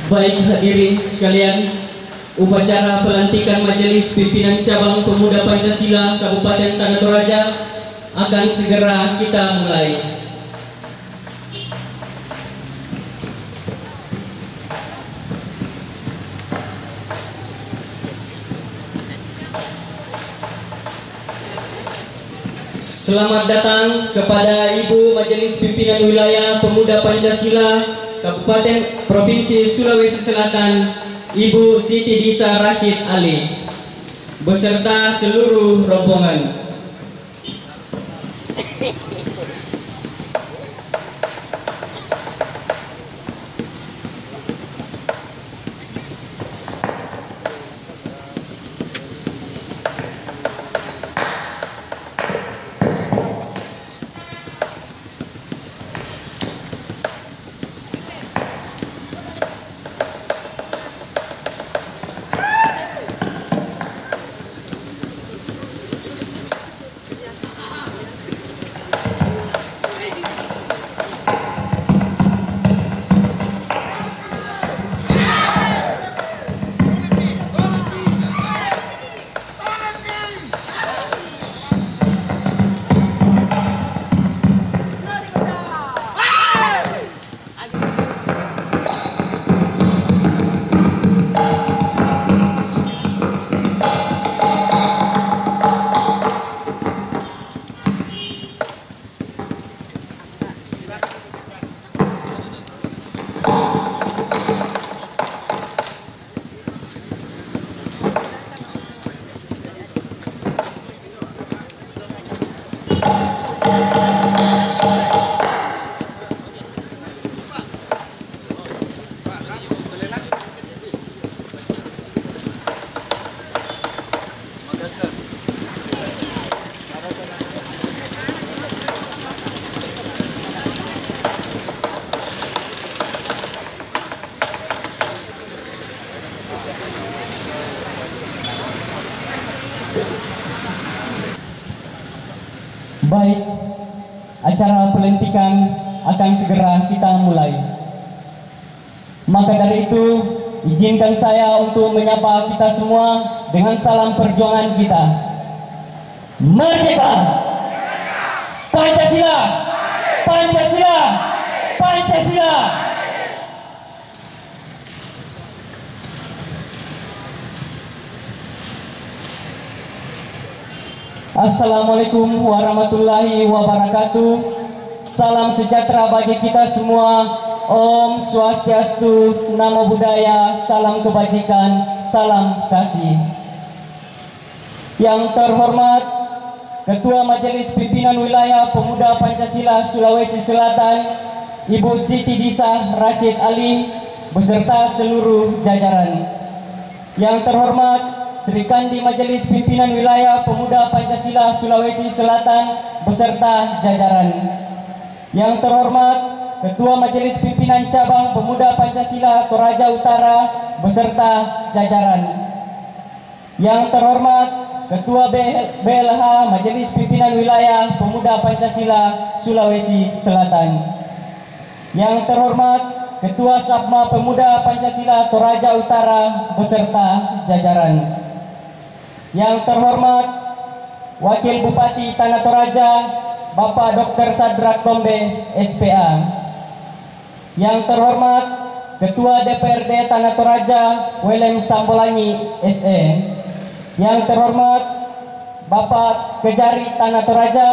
Baik hadirin sekalian, upacara pelantikan Majelis Pimpinan Cabang Pemuda Pancasila Kabupaten Tanah Toraja akan segera kita mulai. Selamat datang kepada Ibu Majelis Pimpinan Wilayah Pemuda Pancasila Kabupaten Provinsi Sulawesi Selatan, Ibu Siti Disa Rashid Ali, beserta seluruh rombongan. Baik, acara pelantikan akan segera kita mulai. Maka dari itu, izinkan saya untuk menyapa kita semua dengan salam perjuangan kita. Merdeka! Pancasila! Pancasila! Pancasila! Assalamualaikum warahmatullahi wabarakatuh. Salam sejahtera bagi kita semua. Om Swastiastu, Namo Buddhaya, salam kebajikan, salam kasih. Yang terhormat Ketua Majelis Pimpinan Wilayah Pemuda Pancasila Sulawesi Selatan, Ibu Siti Disa Rashid Ali, beserta seluruh jajaran. Yang terhormat Sri Kandi Majelis Pimpinan Wilayah Pemuda Pancasila Sulawesi Selatan beserta jajaran. Yang terhormat Ketua Majelis Pimpinan Cabang Pemuda Pancasila Toraja Utara beserta jajaran. Yang terhormat Ketua BLH Majelis Pimpinan Wilayah Pemuda Pancasila Sulawesi Selatan. Yang terhormat Ketua Sabma Pemuda Pancasila Toraja Utara beserta jajaran. Yang terhormat Wakil Bupati Tanah Toraja Bapak Dr. Sadrak Tombe SPA. Yang terhormat Ketua DPRD Tanah Toraja Welem Sambolangi SE. Yang terhormat Bapak Kejari Tanah Toraja.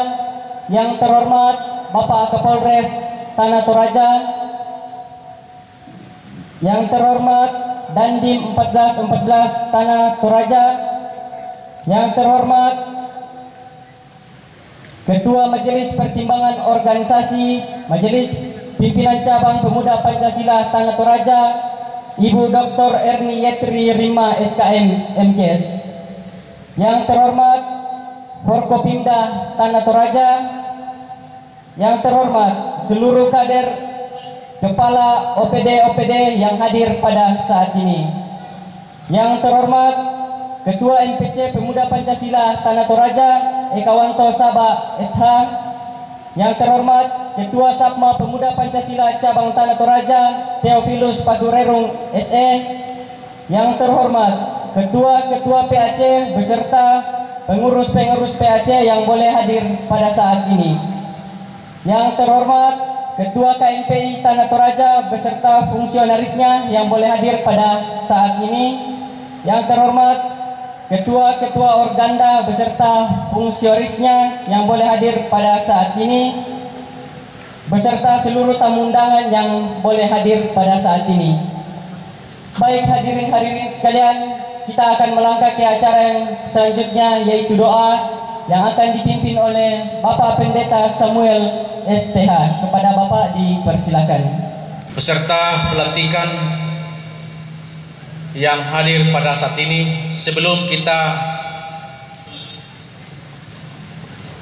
Yang terhormat Bapak Kapolres Tanah Toraja. Yang terhormat Dandim 1414 Tanah Toraja. Yang terhormat Ketua Majelis Pertimbangan Organisasi Majelis Pimpinan Cabang Pemuda Pancasila Tanah Toraja, Ibu Dr. Erni Yetri Rima SKM MKS. Yang terhormat Forkopimda Tanah Toraja. Yang terhormat seluruh kader kepala OPD yang hadir pada saat ini. Yang terhormat Ketua MPC Pemuda Pancasila Tanah Toraja Ekawanto Sabah SH. Yang terhormat Ketua Sapma Pemuda Pancasila Cabang Tanah Toraja Theophilus Paturerung SE. Yang terhormat Ketua-Ketua PAC beserta pengurus-pengurus PAC yang boleh hadir pada saat ini. Yang terhormat Ketua KNPI Tanah Toraja beserta fungsionarisnya yang boleh hadir pada saat ini. Yang terhormat Ketua-Ketua Organda beserta fungsionarisnya yang boleh hadir pada saat ini, beserta seluruh tamu undangan yang boleh hadir pada saat ini. Baik hadirin sekalian, kita akan melangkah ke acara yang selanjutnya, yaitu doa yang akan dipimpin oleh Bapak Pendeta Samuel STH. Kepada Bapak dipersilakan. Peserta pelantikan yang hadir pada saat ini, sebelum kita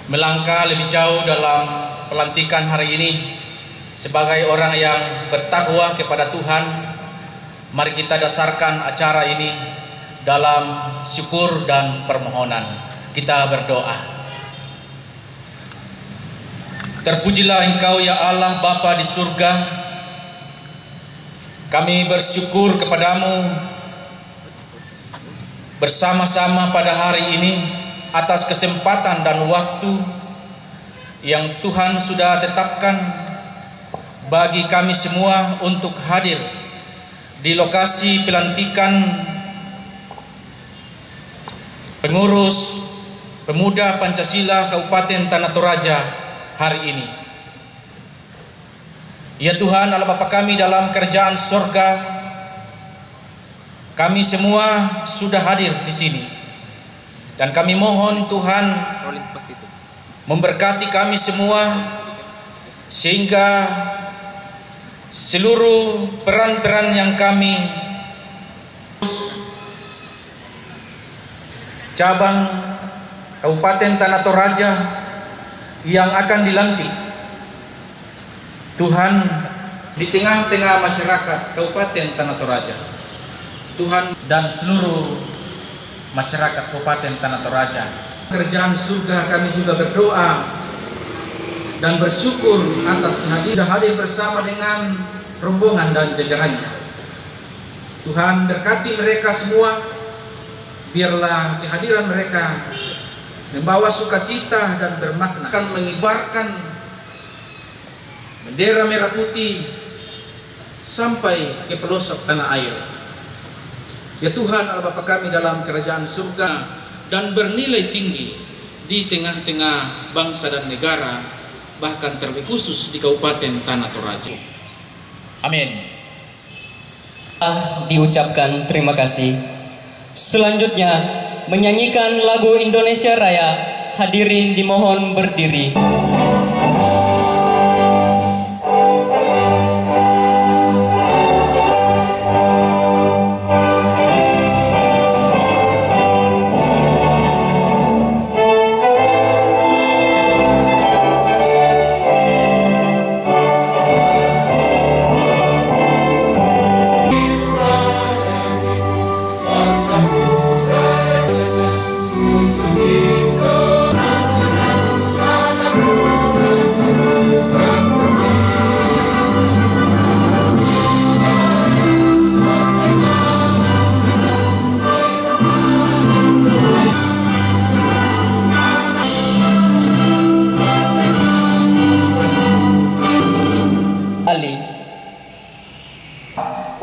melangkah lebih jauh dalam pelantikan hari ini sebagai orang yang bertakwa kepada Tuhan, mari kita dasarkan acara ini dalam syukur dan permohonan. Kita berdoa. Terpujilah Engkau ya Allah Bapa di surga. Kami bersyukur kepadamu bersama-sama pada hari ini atas kesempatan dan waktu yang Tuhan sudah tetapkan bagi kami semua untuk hadir di lokasi pelantikan pengurus Pemuda Pancasila Kabupaten Tanah Toraja hari ini. Ya Tuhan Allah Bapa kami dalam kerajaan sorga, kami semua sudah hadir di sini, dan kami mohon Tuhan memberkati kami semua sehingga seluruh peran-peran yang kami cabang Kabupaten Tanah Toraja yang akan dilantik, Tuhan, di tengah-tengah masyarakat Kabupaten Tanah Toraja, Tuhan, dan seluruh masyarakat Kabupaten Tanah Toraja, kerajaan surga, kami juga berdoa dan bersyukur atas hadir bersama dengan rombongan dan jajarannya. Tuhan, berkati mereka semua, biarlah kehadiran mereka membawa sukacita dan bermakna, akan mengibarkan bendera merah putih sampai ke pelosok tanah air. Ya Tuhan Allah Bapa kami dalam kerajaan surga, dan bernilai tinggi di tengah-tengah bangsa dan negara, bahkan terlebih khusus di Kabupaten Tanah Toraja. Amin. Diucapkan terima kasih. Selanjutnya menyanyikan lagu Indonesia Raya. Hadirin dimohon berdiri.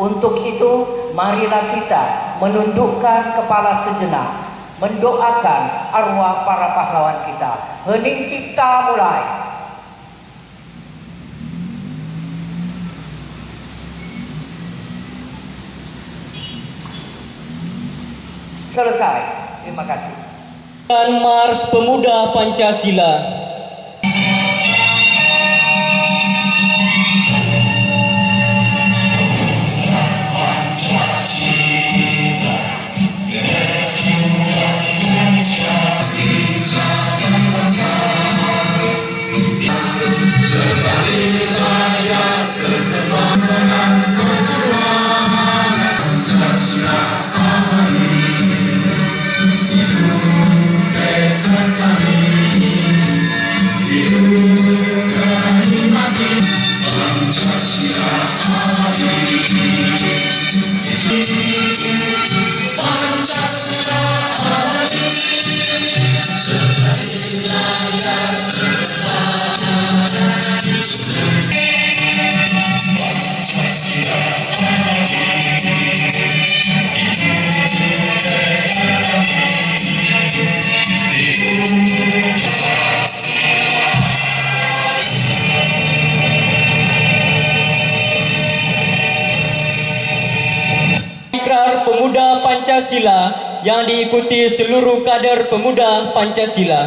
Untuk itu, marilah kita menundukkan kepala sejenak, mendoakan arwah para pahlawan kita. Hening cipta mulai. Selesai. Terima kasih. Dan Mars Pemuda Pancasila. Ikrar Pemuda Pancasila yang diikuti seluruh kader pemuda Pancasila.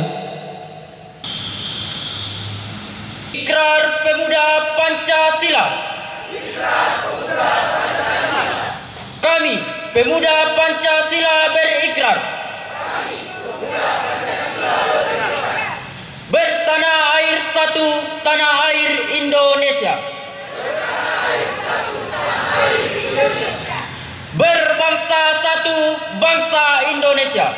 Ikrar Pemuda Pancasila. Kami, Pemuda Pancasila berikrar bertanah air satu, tanah air Indonesia. Berbangsa satu, bangsa Indonesia.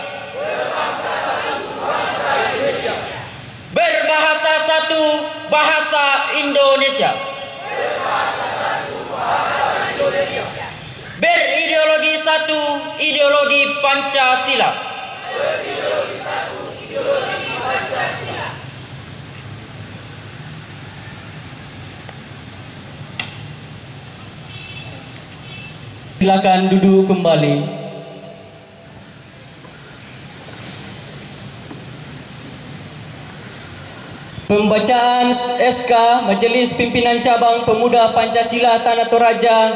Berbahasa satu, bahasa Indonesia. Berideologi satu, ideologi Pancasila. Silakan duduk kembali. Pembacaan SK Majelis Pimpinan Cabang Pemuda Pancasila Tanah Toraja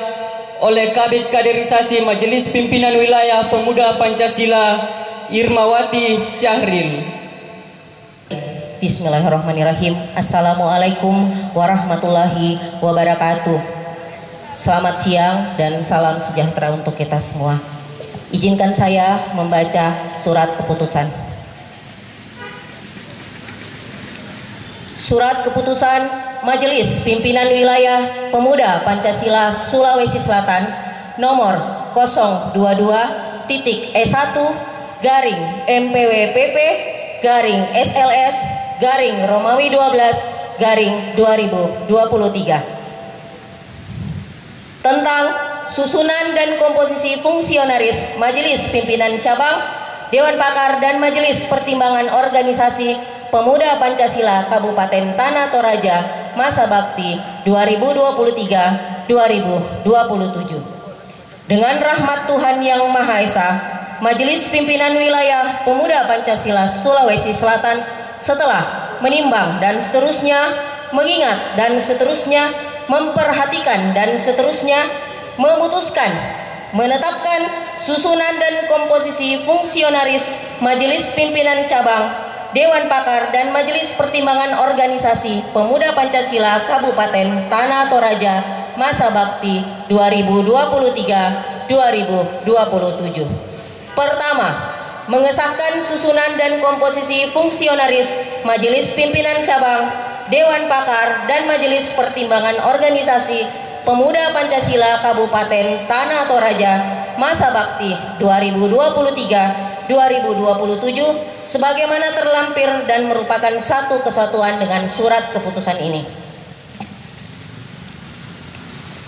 oleh Kabid Kaderisasi Majelis Pimpinan Wilayah Pemuda Pancasila Irmawati Syahril. Bismillahirrahmanirrahim. Assalamualaikum warahmatullahi wabarakatuh. Selamat siang dan salam sejahtera untuk kita semua. Izinkan saya membaca surat keputusan. Surat keputusan Majelis Pimpinan Wilayah Pemuda Pancasila Sulawesi Selatan nomor 022-SLS-Romawi 12-Romawi 2023 tentang susunan dan komposisi fungsionaris Majelis Pimpinan Cabang, Dewan Pakar dan Majelis Pertimbangan Organisasi Pemuda Pancasila Kabupaten Tanah Toraja masa bakti 2023-2027. Dengan rahmat Tuhan Yang Maha Esa, Majelis Pimpinan Wilayah Pemuda Pancasila Sulawesi Selatan setelah menimbang dan seterusnya, mengingat dan seterusnya, memperhatikan dan seterusnya, memutuskan menetapkan susunan dan komposisi fungsionaris Majelis Pimpinan Cabang, Dewan Pakar dan Majelis Pertimbangan Organisasi Pemuda Pancasila Kabupaten Tanah Toraja masa bakti 2023-2027. Pertama, mengesahkan susunan dan komposisi fungsionaris Majelis Pimpinan Cabang, Dewan Pakar dan Majelis Pertimbangan Organisasi Pemuda Pancasila Kabupaten Tanah Toraja masa bakti 2023-2027 sebagaimana terlampir dan merupakan satu kesatuan dengan surat keputusan ini.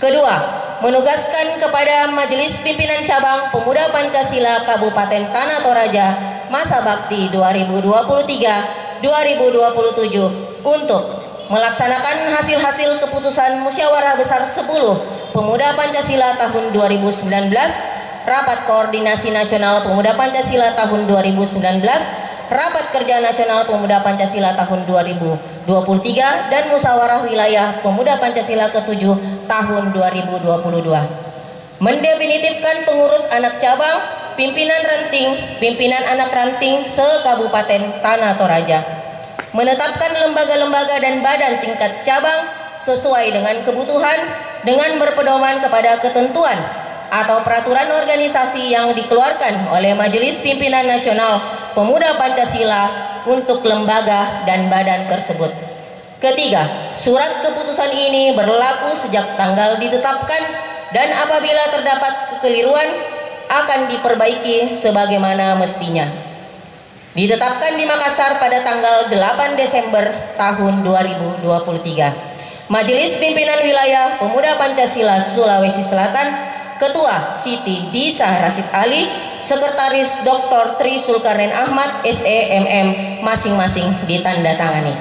Kedua, menugaskan kepada Majelis Pimpinan Cabang Pemuda Pancasila Kabupaten Tanah Toraja masa bakti 2023-2027 untuk melaksanakan hasil-hasil keputusan Musyawarah Besar 10 Pemuda Pancasila tahun 2019, Rapat Koordinasi Nasional Pemuda Pancasila tahun 2019, Rapat Kerja Nasional Pemuda Pancasila tahun 2023 dan Musyawarah Wilayah Pemuda Pancasila ke-7 tahun 2022. Mendefinitifkan pengurus anak cabang, pimpinan ranting, pimpinan anak ranting se-Kabupaten Tanah Toraja. Menetapkan lembaga-lembaga dan badan tingkat cabang sesuai dengan kebutuhan dengan berpedoman kepada ketentuan atau peraturan organisasi yang dikeluarkan oleh Majelis Pimpinan Nasional Pemuda Pancasila untuk lembaga dan badan tersebut. Ketiga, surat keputusan ini berlaku sejak tanggal ditetapkan dan apabila terdapat kekeliruan akan diperbaiki sebagaimana mestinya. Ditetapkan di Makassar pada tanggal 8 Desember tahun 2023. Majelis Pimpinan Wilayah Pemuda Pancasila Sulawesi Selatan, Ketua Siti Disa Rasid Ali, Sekretaris Dr. Tri Sulkarnain Ahmad, SEMM, masing-masing ditandatangani.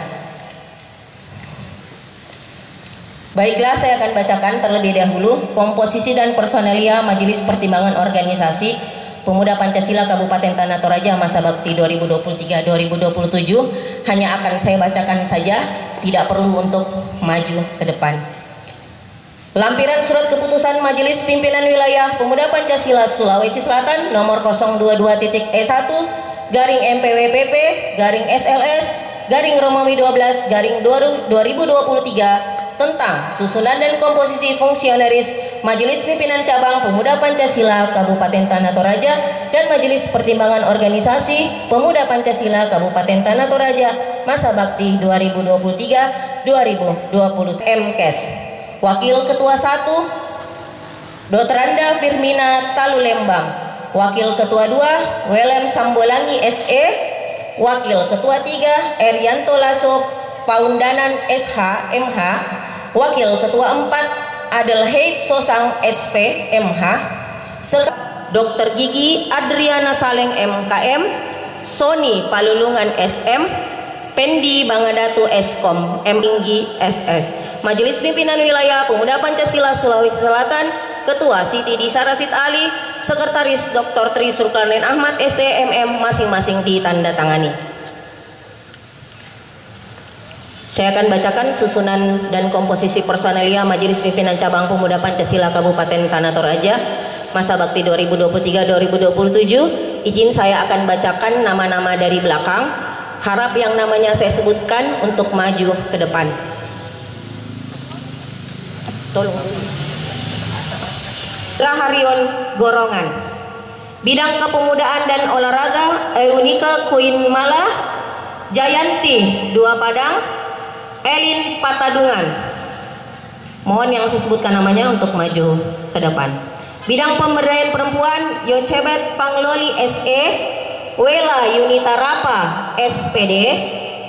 Baiklah, saya akan bacakan terlebih dahulu komposisi dan personelia Majelis Pertimbangan Organisasi Pemuda Pancasila Kabupaten Tanah Toraja masa bakti 2023-2027. Hanya akan saya bacakan saja, tidak perlu untuk maju ke depan. Lampiran Surat Keputusan Majelis Pimpinan Wilayah Pemuda Pancasila Sulawesi Selatan nomor 022.1/PWPP/SLS/Romawi 12/2023 tentang susunan dan komposisi fungsionaris Majelis Pimpinan Cabang Pemuda Pancasila Kabupaten Tanah Toraja dan Majelis Pertimbangan Organisasi Pemuda Pancasila Kabupaten Tanah Toraja masa bakti 2023-2020. MKes. Wakil Ketua 1 Dr. Randa Firmina Talulembang. Wakil Ketua 2 Welem Sambolangi SE. Wakil Ketua 3 Erianto Lasso Paundanan SH MH. Wakil Ketua 4 Adelheid Sosang SP MH. Dr. Gigi Adriana Saleng MKM. Sony Palulungan SM. Pendi Bangadatu Eskom Minggi SS. Majelis Pimpinan Wilayah Pemuda Pancasila Sulawesi Selatan, Ketua Siti Disa Rasid Ali, Sekretaris Dr. Tri Sulkarnain Ahmad SEMM, masing-masing ditandatangani. Saya akan bacakan susunan dan komposisi personelia Majelis Pimpinan Cabang Pemuda Pancasila Kabupaten Tanah Toraja masa bakti 2023-2027. Izin saya akan bacakan nama-nama dari belakang. Harap yang namanya saya sebutkan untuk maju ke depan. Tolong. Raharion Gorongan. Bidang Kepemudaan dan Olahraga Eunika Queen Mala, Jayanti Dua Padang, Elin Patadungan. Mohon yang saya sebutkan namanya untuk maju ke depan. Bidang Pemberdayaan Perempuan Yocebet Pangloli SE, Wela Yunita Rapa SPD,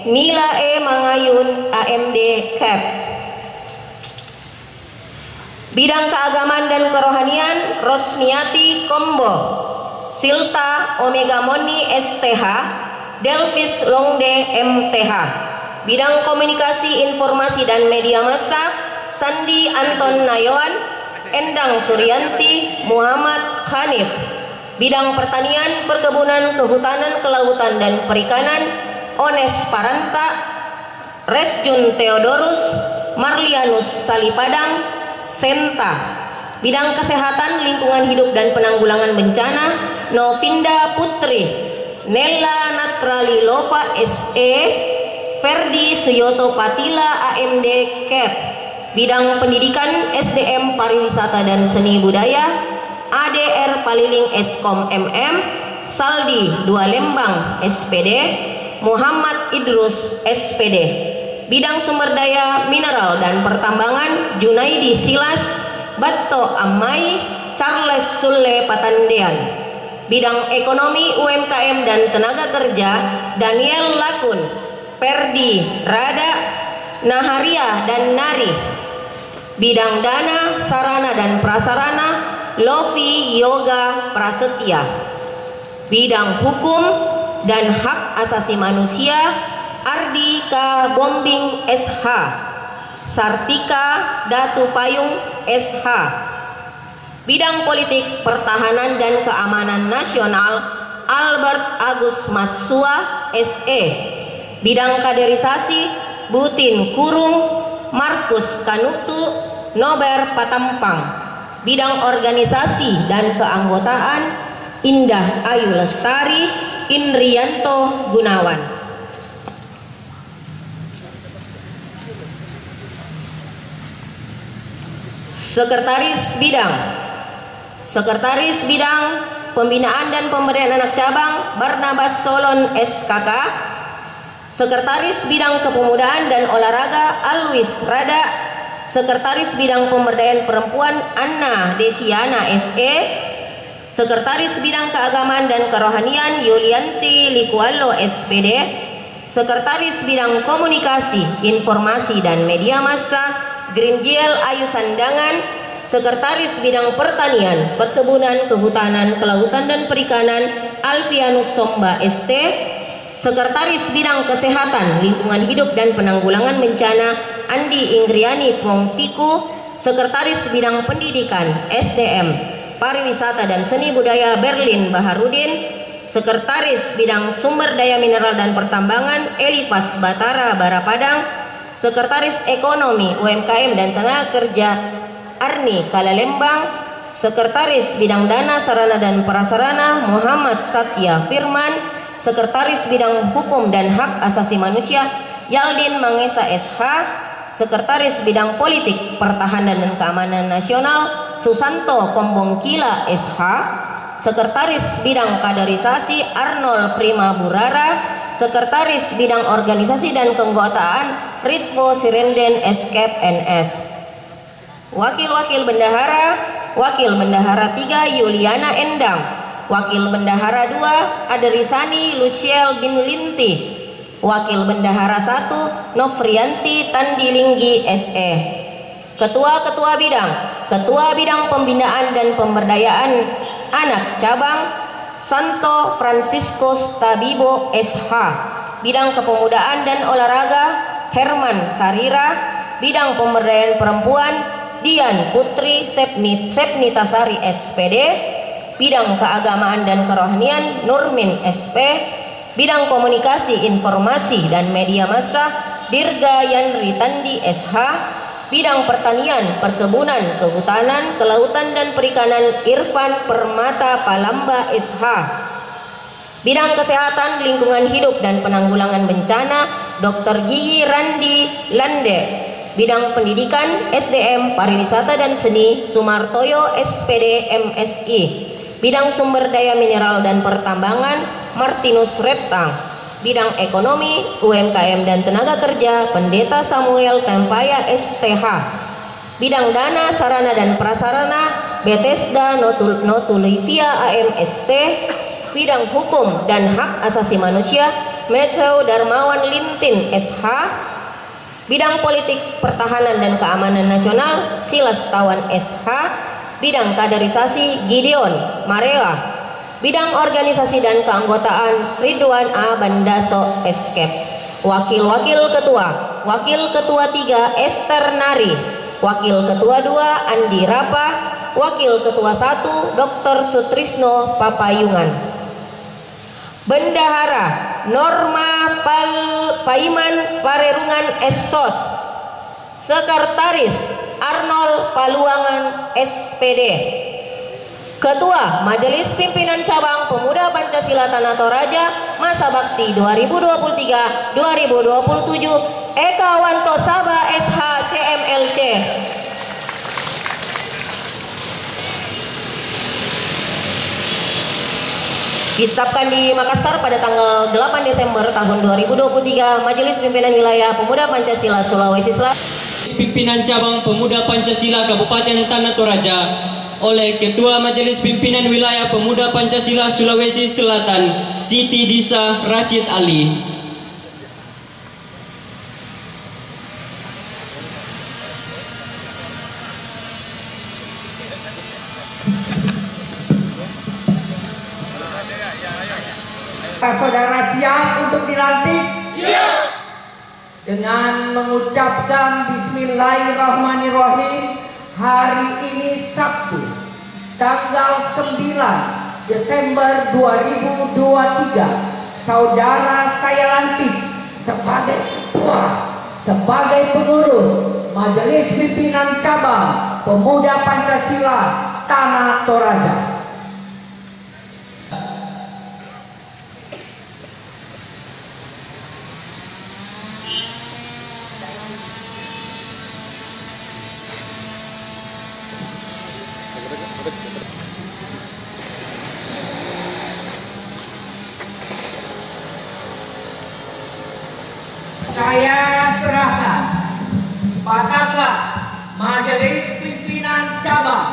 Nila E Mangayun AMD Cap. Bidang Keagamaan dan Kerohanian Rosmiati Kombo, Silta Omega Moni STH, Delvis Longde MTH. Bidang Komunikasi, Informasi dan Media Massa Sandi Anton Nayawan, Endang Suryanti, Muhammad Hanif. Bidang Pertanian, Perkebunan, Kehutanan, Kelautan dan Perikanan Ones Paranta, Resjun Theodorus, Marlianus Salipadang, Senta. Bidang Kesehatan, Lingkungan Hidup dan Penanggulangan Bencana Novinda Putri, Nella Natralilova SE, Ferdi Suyoto Patila AMD Cap. Bidang Pendidikan, SDM Pariwisata dan Seni Budaya ADR Paliling Eskom MM, Saldi Dua Lembang SPD, Muhammad Idrus SPD. Bidang Sumber Daya Mineral dan Pertambangan Junaidi Silas, Batto Amai, Charles Sulle Patandean. Bidang Ekonomi, UMKM dan Tenaga Kerja Daniel Lakun, Perdi Rada, Naharia dan Nari. Bidang Dana, Sarana dan Prasarana Lovi Yoga Prasetya. Bidang Hukum dan Hak Asasi Manusia Ardika Bombing SH, Sartika Datu Payung SH. Bidang Politik, Pertahanan dan Keamanan Nasional Albert Agus Masua SE. Bidang Kaderisasi Butin Kurung Markus Kanutu Nober Patampang. Bidang Organisasi dan Keanggotaan Indah Ayu Lestari Indrianto Gunawan. Sekretaris Bidang Pembinaan dan Pemberdayaan Anak Cabang Barnabas Solon SKK. Sekretaris Bidang Kepemudaan dan Olahraga Alwis Rada. Sekretaris Bidang Pemberdayaan Perempuan Anna Desiana SE. Sekretaris Bidang Keagamaan dan Kerohanian Yulianti Likualo SPD. Sekretaris Bidang Komunikasi, Informasi dan Media Massa Grinjiel Ayu Sandangan, Sekretaris Bidang Pertanian, Perkebunan, Kehutanan, Kelautan dan Perikanan Alfianus Somba ST, Sekretaris Bidang Kesehatan, Lingkungan Hidup dan Penanggulangan Bencana Andi Ingriani Pongtiku, Sekretaris Bidang Pendidikan, SDM, Pariwisata dan Seni Budaya Berlin Baharudin, Sekretaris Bidang Sumber Daya Mineral dan Pertambangan Elifas Batara Barapadang, Sekretaris Ekonomi UMKM dan Tenaga Kerja Arni Kalalembang, Sekretaris Bidang Dana Sarana dan Prasarana Muhammad Satya Firman, Sekretaris Bidang Hukum dan Hak Asasi Manusia Yaldin Mangesa SH, Sekretaris Bidang Politik, Pertahanan dan Keamanan Nasional Susanto Kombongkila SH, Sekretaris Bidang Kaderisasi Arnold Prima Burara, Sekretaris Bidang Organisasi dan Keanggotaan Ritvo Sirenden Escape NS. Wakil-wakil Bendahara, Wakil Bendahara 3 Yuliana Endang, Wakil Bendahara 2 Aderisani Luciel bin Linti, Wakil Bendahara 1 Nofrianti Tandilinggi SE. Ketua-ketua bidang, Ketua Bidang Pembinaan dan Pemberdayaan Anak Cabang Santo Francisco Tabibo SH, Bidang Kepemudaan dan Olahraga Herman Sarira, Bidang Pemberdayaan Perempuan Dian Putri Sepnitasari SPD, Bidang Keagamaan dan Kerohanian Nurmin SP, Bidang Komunikasi Informasi dan Media Massa Dirga Yanri Tandi SH, Bidang Pertanian, Perkebunan, Kehutanan, Kelautan dan Perikanan Irfan Permata Palamba SH, Bidang Kesehatan, Lingkungan Hidup dan Penanggulangan Bencana Dr. Gigi Randi Lande, Bidang Pendidikan, SDM, Pariwisata dan Seni Sumartoyo SPD MSI, Bidang Sumber Daya Mineral dan Pertambangan Martinus Retang, Bidang Ekonomi, UMKM dan Tenaga Kerja Pendeta Samuel Tempaya STH, Bidang Dana Sarana dan Prasarana Bethesda Notulivia AMST, Bidang Hukum dan Hak Asasi Manusia Matthew Darmawan Lintin SH, Bidang Politik, Pertahanan dan Keamanan Nasional Silas Tawan SH, Bidang Kaderisasi Gideon Marewa, Bidang Organisasi dan Keanggotaan Ridwan A. Bandaso Escape. Wakil-wakil Ketua, Wakil Ketua 3 Esther Nari, Wakil Ketua 2 Andi Rapa, Wakil Ketua 1 Dr. Sutrisno Papayungan. Bendahara Norma Paiman Parerungan Essos, Sekretaris Arnold Paluangan SPD. Ketua Majelis Pimpinan Cabang Pemuda Pancasila Tanah Toraja Masa Bakti 2023-2027 Eka Wanto Saba SH CMLC. Ditetapkan di Makassar pada tanggal 8 Desember tahun 2023, Majelis Pimpinan Wilayah Pemuda Pancasila Sulawesi Selatan. Pimpinan Cabang Pemuda Pancasila Kabupaten Tanah Toraja oleh Ketua Majelis Pimpinan Wilayah Pemuda Pancasila Sulawesi Selatan Siti Disa Rashid Ali. Saudara siap untuk dilantik? Siap. Dengan mengucapkan Bismillahirrahmanirrahim, hari ini Sabtu, tanggal 9 Desember 2023, saudara saya lantik sebagai ketua, sebagai pengurus Majelis Pimpinan Cabang Pemuda Pancasila Tanah Toraja. Saya serahkan kepada Majelis Pimpinan Cabang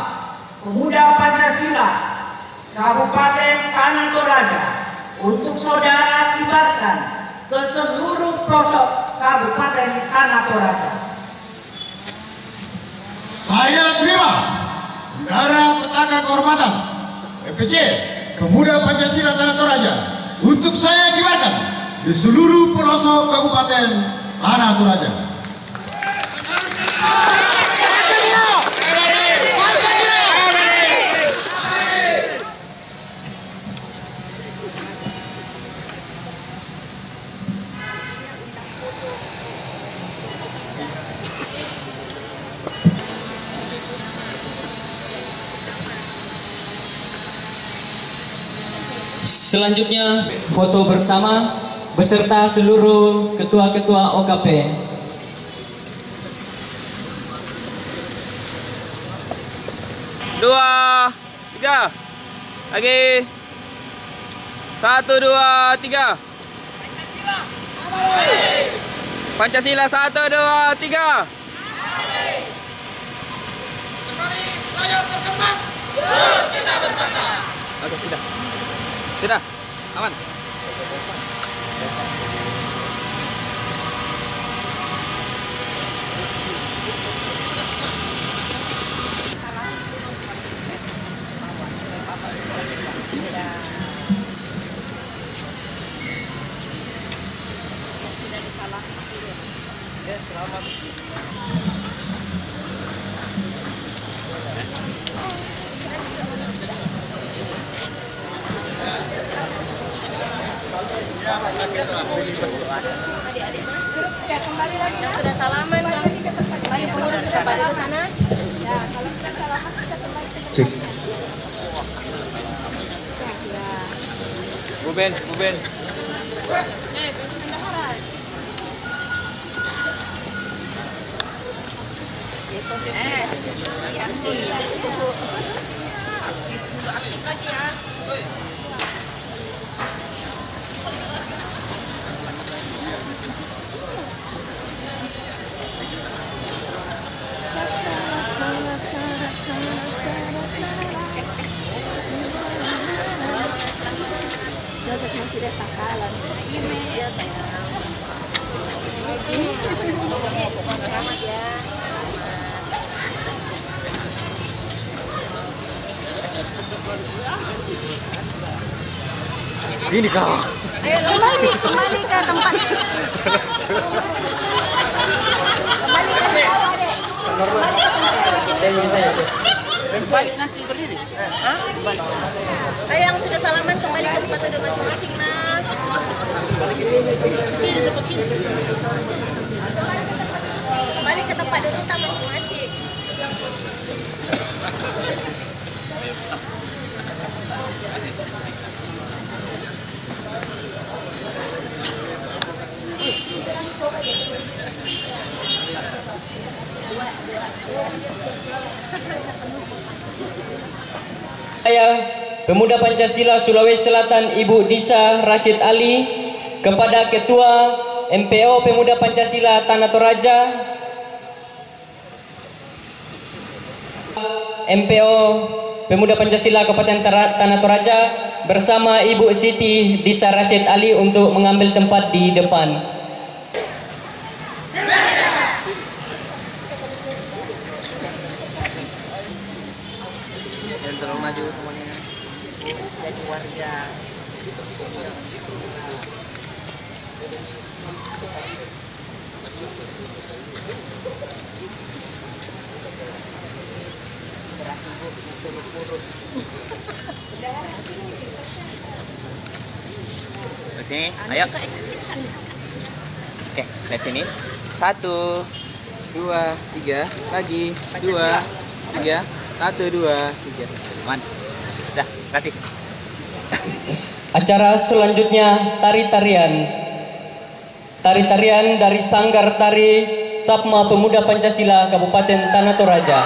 Pemuda Pancasila Kabupaten Tanah Toraja untuk saudara kibarkan ke seluruh pelosok Kabupaten Tanah Toraja. Saya terima bendera Petaka Kehormatan PPC Pemuda Pancasila Tanah Toraja untuk saya kibarkan di seluruh pelosok Kabupaten Tanah Toraja. Selanjutnya foto bersama beserta seluruh ketua-ketua OKP. Dua, tiga, lagi. 1, 2, 3. Pancasila 1, 2, 3. Oke, sudah, aman. Selamat. Adik-adik kembali lagi. Yang sudah salaman, ayo pengurus kita balik ke sana. Ya, kalau kita salaman kita kembali ke sana. Cek. Buben. Aktif lagi ya. Selamat ya. Ini kau. Ayo kembali ke tempat. Kembali ke bawah deh. Balik nanti berdiri. Ayo yang sudah salaman kembali ke tempat duduk masing-masing nah. Sini tempat sini. Kembali ke tempat duduk tak masing-masing. Saya Pemuda Pancasila Sulawesi Selatan Ibu Disa Rashid Ali kepada Ketua MPO Pemuda Pancasila Tanah Toraja, MPO Pemuda Pancasila Kabupaten Tanah Toraja bersama Ibu Siti Disa Rashid Ali untuk mengambil tempat di depan. Jangan terlalu maju semuanya. Jadi warga. Ke sini, ayo. Oke, lihat sini. 1, 2, 3, lagi. 2, 3, 1, 2, 3. Aman. Udah, kasih. Acara selanjutnya tari-tarian. Tari-tarian dari Sanggar Tari Sapma Pemuda Pancasila Kabupaten Tanah Toraja.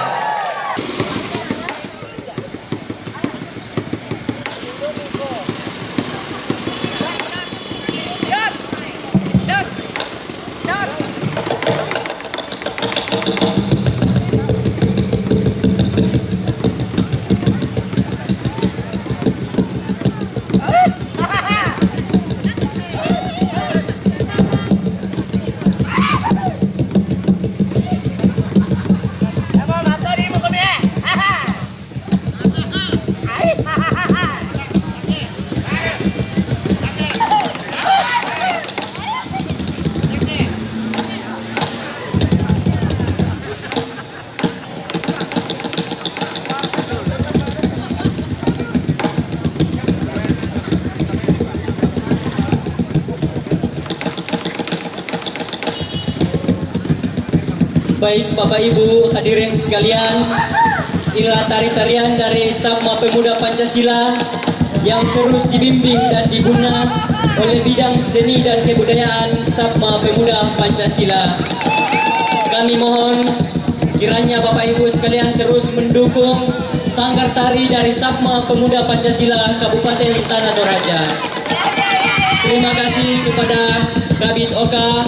Matori Baik Bapak Ibu hadirin sekalian, inilah tari-tarian dari Sapma Pemuda Pancasila yang terus dibimbing dan dibina oleh bidang seni dan kebudayaan Sapma Pemuda Pancasila. Kami mohon kiranya Bapak Ibu sekalian terus mendukung sanggar tari dari Sapma Pemuda Pancasila Kabupaten Tanah Toraja. Terima kasih kepada Kabid Oka.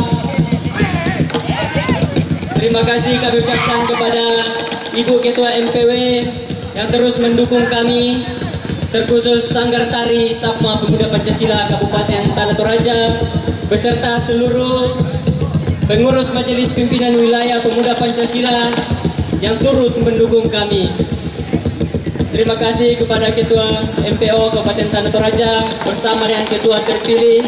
Terima kasih kami ucapkan kepada Ibu Ketua MPW yang terus mendukung kami, terkhusus Sanggar Tari Sapma Pemuda Pancasila Kabupaten Tanah Toraja beserta seluruh pengurus Majelis Pimpinan Wilayah Pemuda Pancasila yang turut mendukung kami. Terima kasih kepada Ketua MPO Kabupaten Tanah Toraja bersama dengan Ketua terpilih.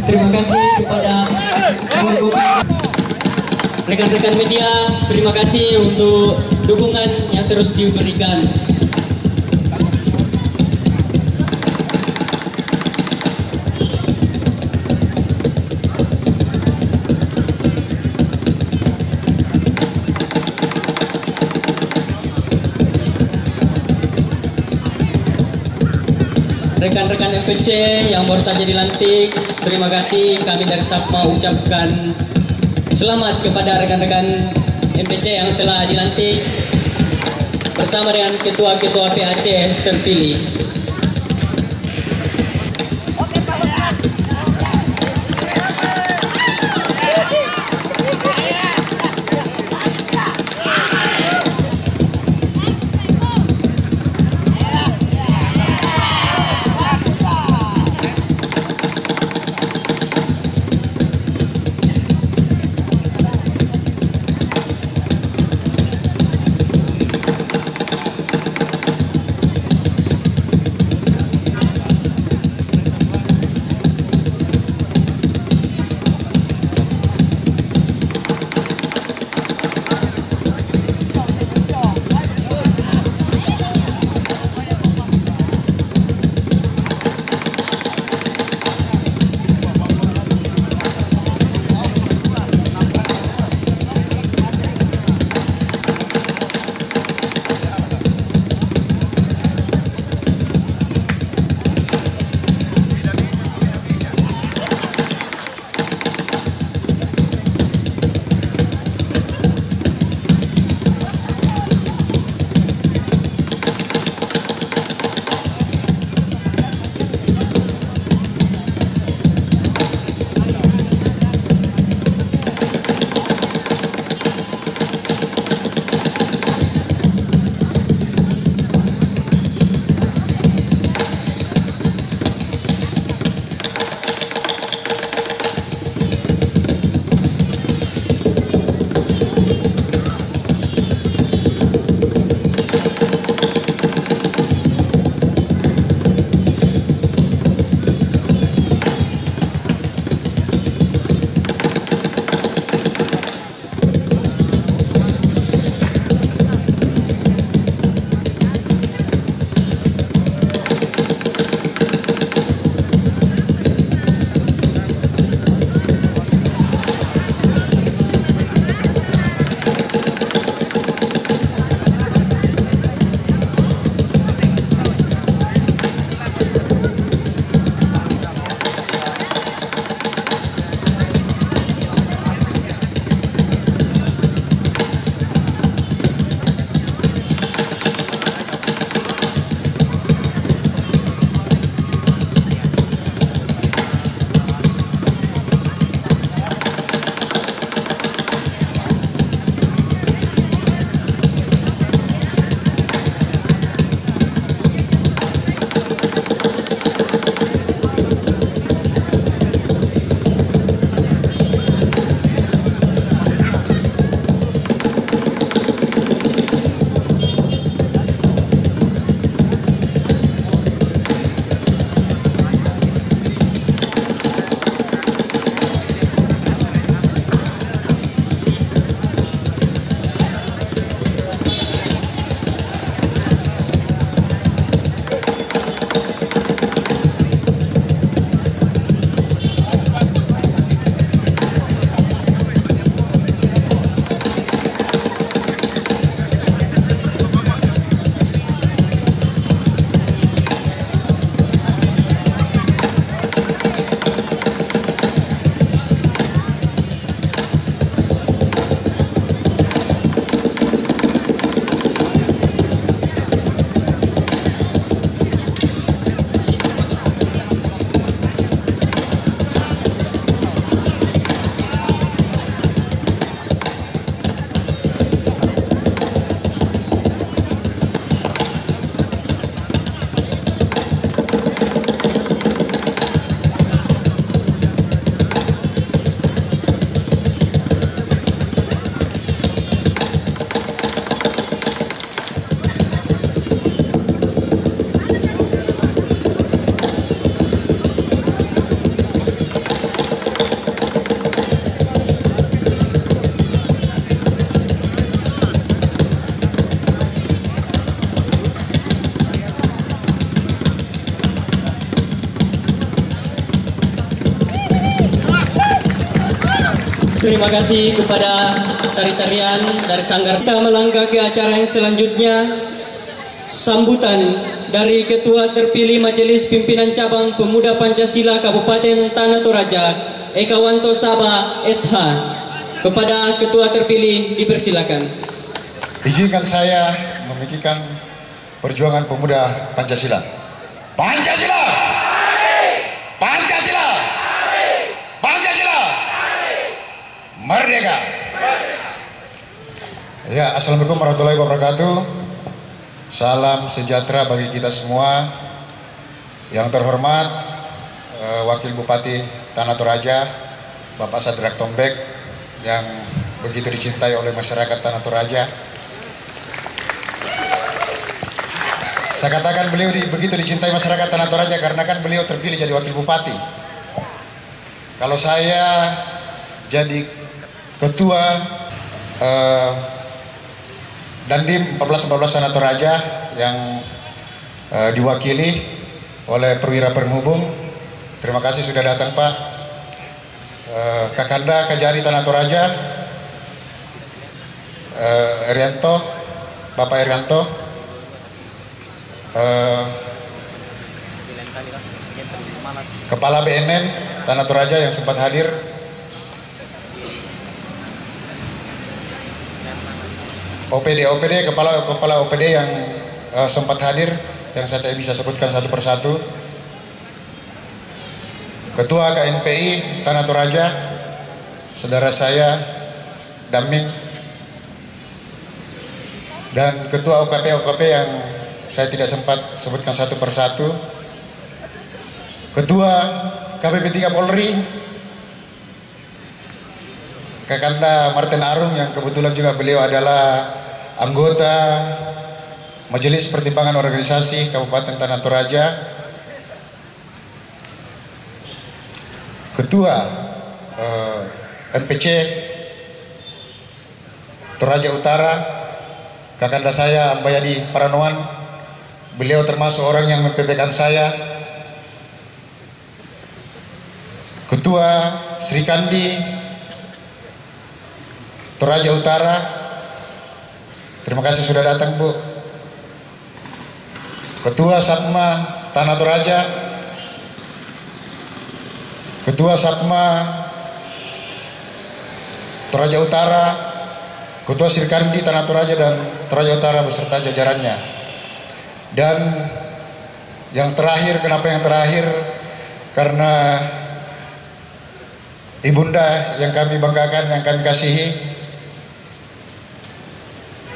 Terima kasih kepada rekan-rekan media. Terima kasih untuk dukungan yang terus diberikan. Rekan-rekan MPC yang baru saja dilantik, terima kasih. Kami dari Sapma ucapkan selamat kepada rekan-rekan MPC yang telah dilantik bersama dengan ketua-ketua PAC terpilih. Terima kasih kepada tari-tarian dari Sanggar. Kita melangkah ke acara yang selanjutnya. Sambutan dari Ketua Terpilih Majelis Pimpinan Cabang Pemuda Pancasila Kabupaten Tanah Toraja, Ekawanto Saba SH. Kepada Ketua Terpilih dipersilakan. Izinkan saya memikirkan perjuangan pemuda Pancasila. Pancasila! Pancasila! Pancasila! Merdeka! Ya, assalamualaikum warahmatullahi wabarakatuh. Salam sejahtera bagi kita semua. Yang terhormat Wakil Bupati Tanah Toraja, Bapak Sadrak Tombek, yang begitu dicintai oleh masyarakat Tanah Toraja. Saya katakan beliau begitu dicintai masyarakat Tanah Toraja karena kan beliau terpilih jadi Wakil Bupati. Kalau saya jadi Ketua Dandim 1414 Tanah Toraja yang diwakili oleh perwira penghubung. Terima kasih sudah datang Pak. Kakanda Kajari Tanah Toraja, Erianto, Bapak Erianto, Kepala BNN Tanah Toraja yang sempat hadir, OPD kepala OPD yang sempat hadir, yang saya tidak bisa sebutkan satu persatu, Ketua KNPI Tanah Toraja, saudara saya Daming, dan Ketua OKP yang saya tidak sempat sebutkan satu persatu, Ketua KPP 3 Polri, Kakanda Martin Arum yang kebetulan juga beliau adalah anggota Majelis Pertimbangan Organisasi Kabupaten Tanah Toraja, Ketua MPC Toraja Utara, Kakanda saya Ambayadi Paranoan, beliau termasuk orang yang mempepekan saya, Ketua Sri Kandi Toraja Utara, terima kasih sudah datang Bu. Ketua Sapma Tanah Toraja, Ketua Sapma Toraja Utara, Ketua Sri Kandi Tanah Toraja dan Toraja Utara beserta jajarannya. Dan yang terakhir, kenapa yang terakhir? Karena Ibunda yang kami banggakan, yang kami kasihi,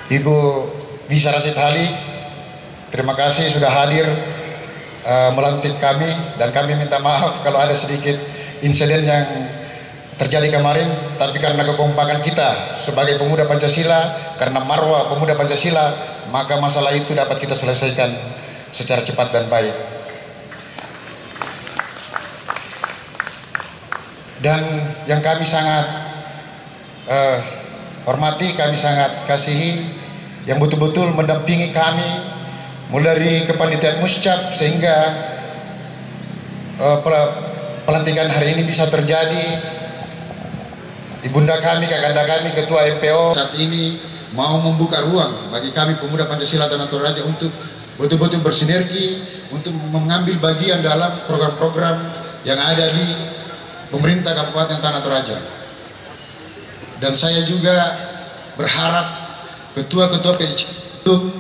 Ibu Lisa Rasid Hali, terima kasih sudah hadir melantik kami, dan kami minta maaf kalau ada sedikit insiden yang terjadi kemarin, tapi karena kekompakan kita sebagai pemuda Pancasila, karena marwah pemuda Pancasila, maka masalah itu dapat kita selesaikan secara cepat dan baik. Dan yang kami sangat hormati, kami sangat kasihi, yang betul-betul mendampingi kami mulai dari kepanitiaan muscap sehingga pelantikan hari ini bisa terjadi. Ibunda kami, kakanda kami, Ketua MPO saat ini mau membuka ruang bagi kami pemuda Pancasila Tanah Toraja untuk betul-betul bersinergi, untuk mengambil bagian dalam program-program yang ada di pemerintah Kabupaten Tanah Toraja. Dan saya juga berharap ketua-ketua PIC untuk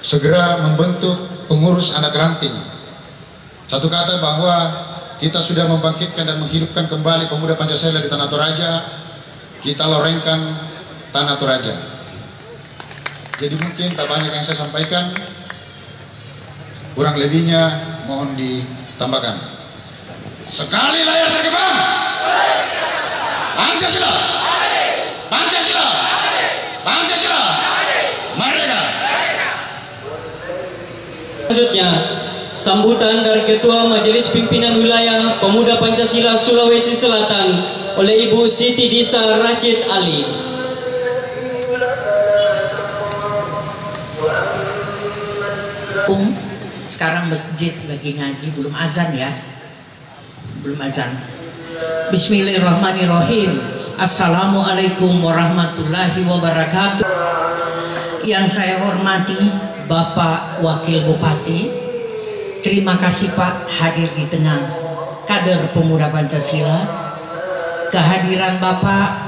segera membentuk pengurus anak ranting. Satu kata bahwa kita sudah membangkitkan dan menghidupkan kembali pemuda Pancasila di Tanah Toraja, kita lorengkan Tanah Toraja. Jadi mungkin tak banyak yang saya sampaikan, kurang lebihnya mohon ditambahkan. Sekali layar terkembang, Pancasila, Pancasila, Pancasila, merdeka. Selanjutnya, sambutan dari Ketua Majelis Pimpinan Wilayah Pemuda Pancasila Sulawesi Selatan oleh Ibu Siti Disa Rashid Ali. Sekarang masjid lagi ngaji, belum azan ya, belum azan. Bismillahirrahmanirrahim. Assalamualaikum warahmatullahi wabarakatuh. Yang saya hormati Bapak Wakil Bupati, terima kasih Pak hadir di tengah kader pemuda Pancasila. Kehadiran Bapak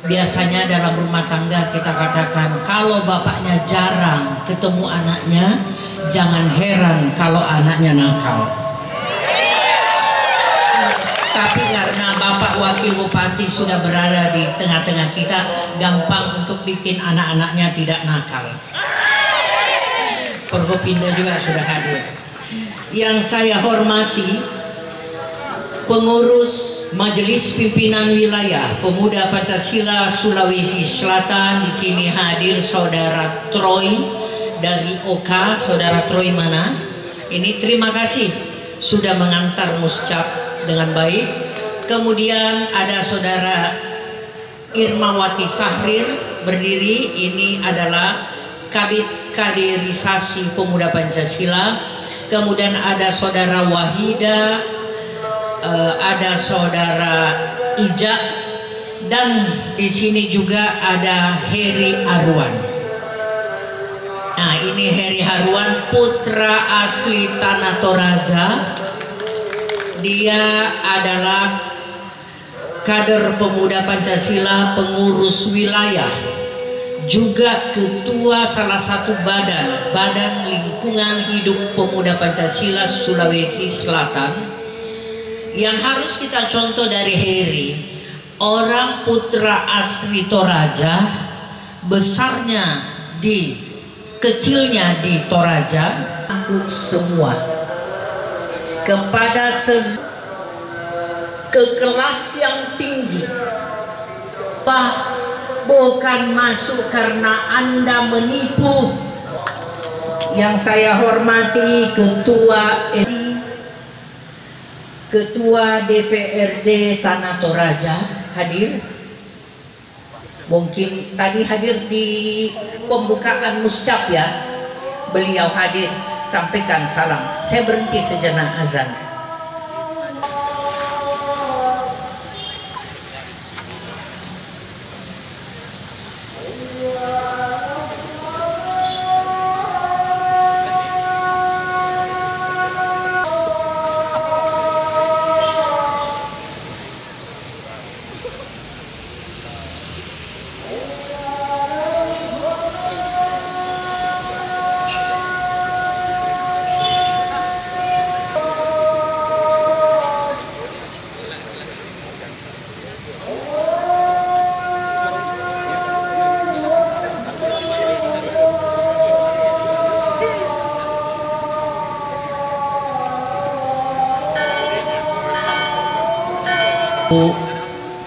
biasanya dalam rumah tangga kita katakan kalau bapaknya jarang ketemu anaknya, jangan heran kalau anaknya nakal. Tapi karena Bapak Wakil Bupati sudah berada di tengah-tengah kita, gampang untuk bikin anak-anaknya tidak nakal. Forkopimda juga sudah hadir. Yang saya hormati pengurus Majelis Pimpinan Wilayah Pemuda Pancasila Sulawesi Selatan. Di sini hadir Saudara Troy dari OK. Saudara Troy mana? Ini terima kasih sudah mengantar muscap dengan baik. Kemudian ada Saudara Irmawati Sahrir berdiri. Ini adalah Kabid Kaderisasi Pemuda Pancasila. Kemudian ada Saudara Wahida, ada Saudara Ija, dan di sini juga ada Heri Arwan. Nah, ini Heri Arwan, putra asli Tanah Toraja. Dia adalah kader pemuda Pancasila, pengurus wilayah, juga ketua salah satu badan lingkungan hidup pemuda Pancasila Sulawesi Selatan. Yang harus kita contoh dari Heri, orang putra asli Toraja, kecilnya di Toraja, aku semua kepada ke kelas yang tinggi. Pak, bukan masuk karena Anda menipu. Yang saya hormati Ketua DPRD Tanah Toraja hadir. Mungkin tadi hadir di pembukaan muscap ya. Beliau hadir, sampaikan salam. Saya berhenti sejenak azan.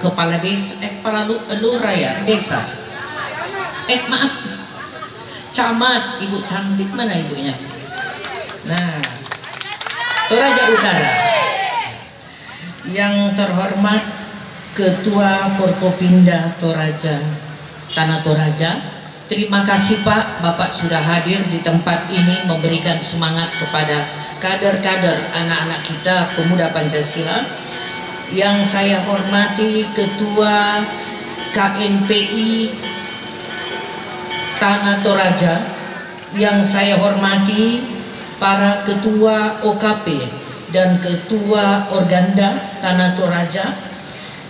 Kepala desa, kepala lurah ya, desa. Maaf, camat, ibu cantik, mana ibunya? Nah, Toraja Utara. Yang terhormat Ketua Forkopimda Toraja, Tanah Toraja. Terima kasih Pak, Bapak sudah hadir di tempat ini memberikan semangat kepada kader-kader anak-anak kita pemuda Pancasila. Yang saya hormati Ketua KNPI Tanah Toraja, yang saya hormati para Ketua OKP dan Ketua Organda Tanah Toraja,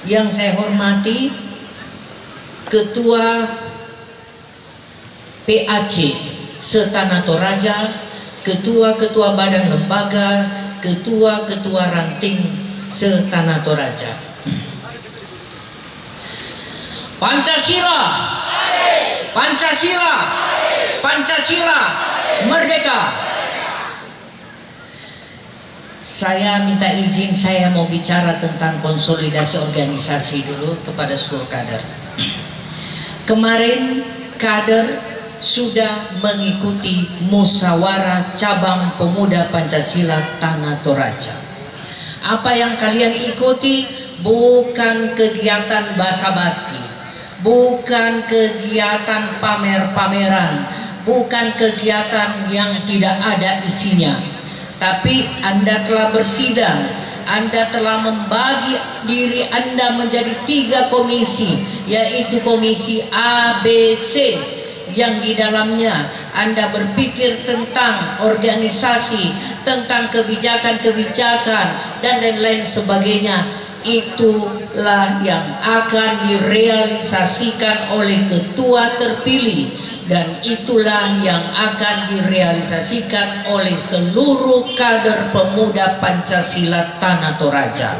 yang saya hormati Ketua PAC se-Tanah Toraja, Ketua-Ketua Badan Lembaga, Ketua-Ketua Ranting se-Tanah Toraja. Pancasila, Pancasila, Pancasila, merdeka. Saya minta izin, saya mau bicara tentang konsolidasi organisasi dulu kepada seluruh kader. Kemarin kader sudah mengikuti musyawarah cabang pemuda Pancasila Tanah Toraja. Apa yang kalian ikuti bukan kegiatan basa-basi, bukan kegiatan pamer-pameran, bukan kegiatan yang tidak ada isinya. Tapi Anda telah bersidang Anda telah membagi diri Anda menjadi 3 komisi, yaitu komisi A, B, C, yang di dalamnya Anda berpikir tentang organisasi, tentang kebijakan-kebijakan dan lain-lain sebagainya. Itulah yang akan direalisasikan oleh ketua terpilih, dan itulah yang akan direalisasikan oleh seluruh kader pemuda Pancasila Tanah Toraja.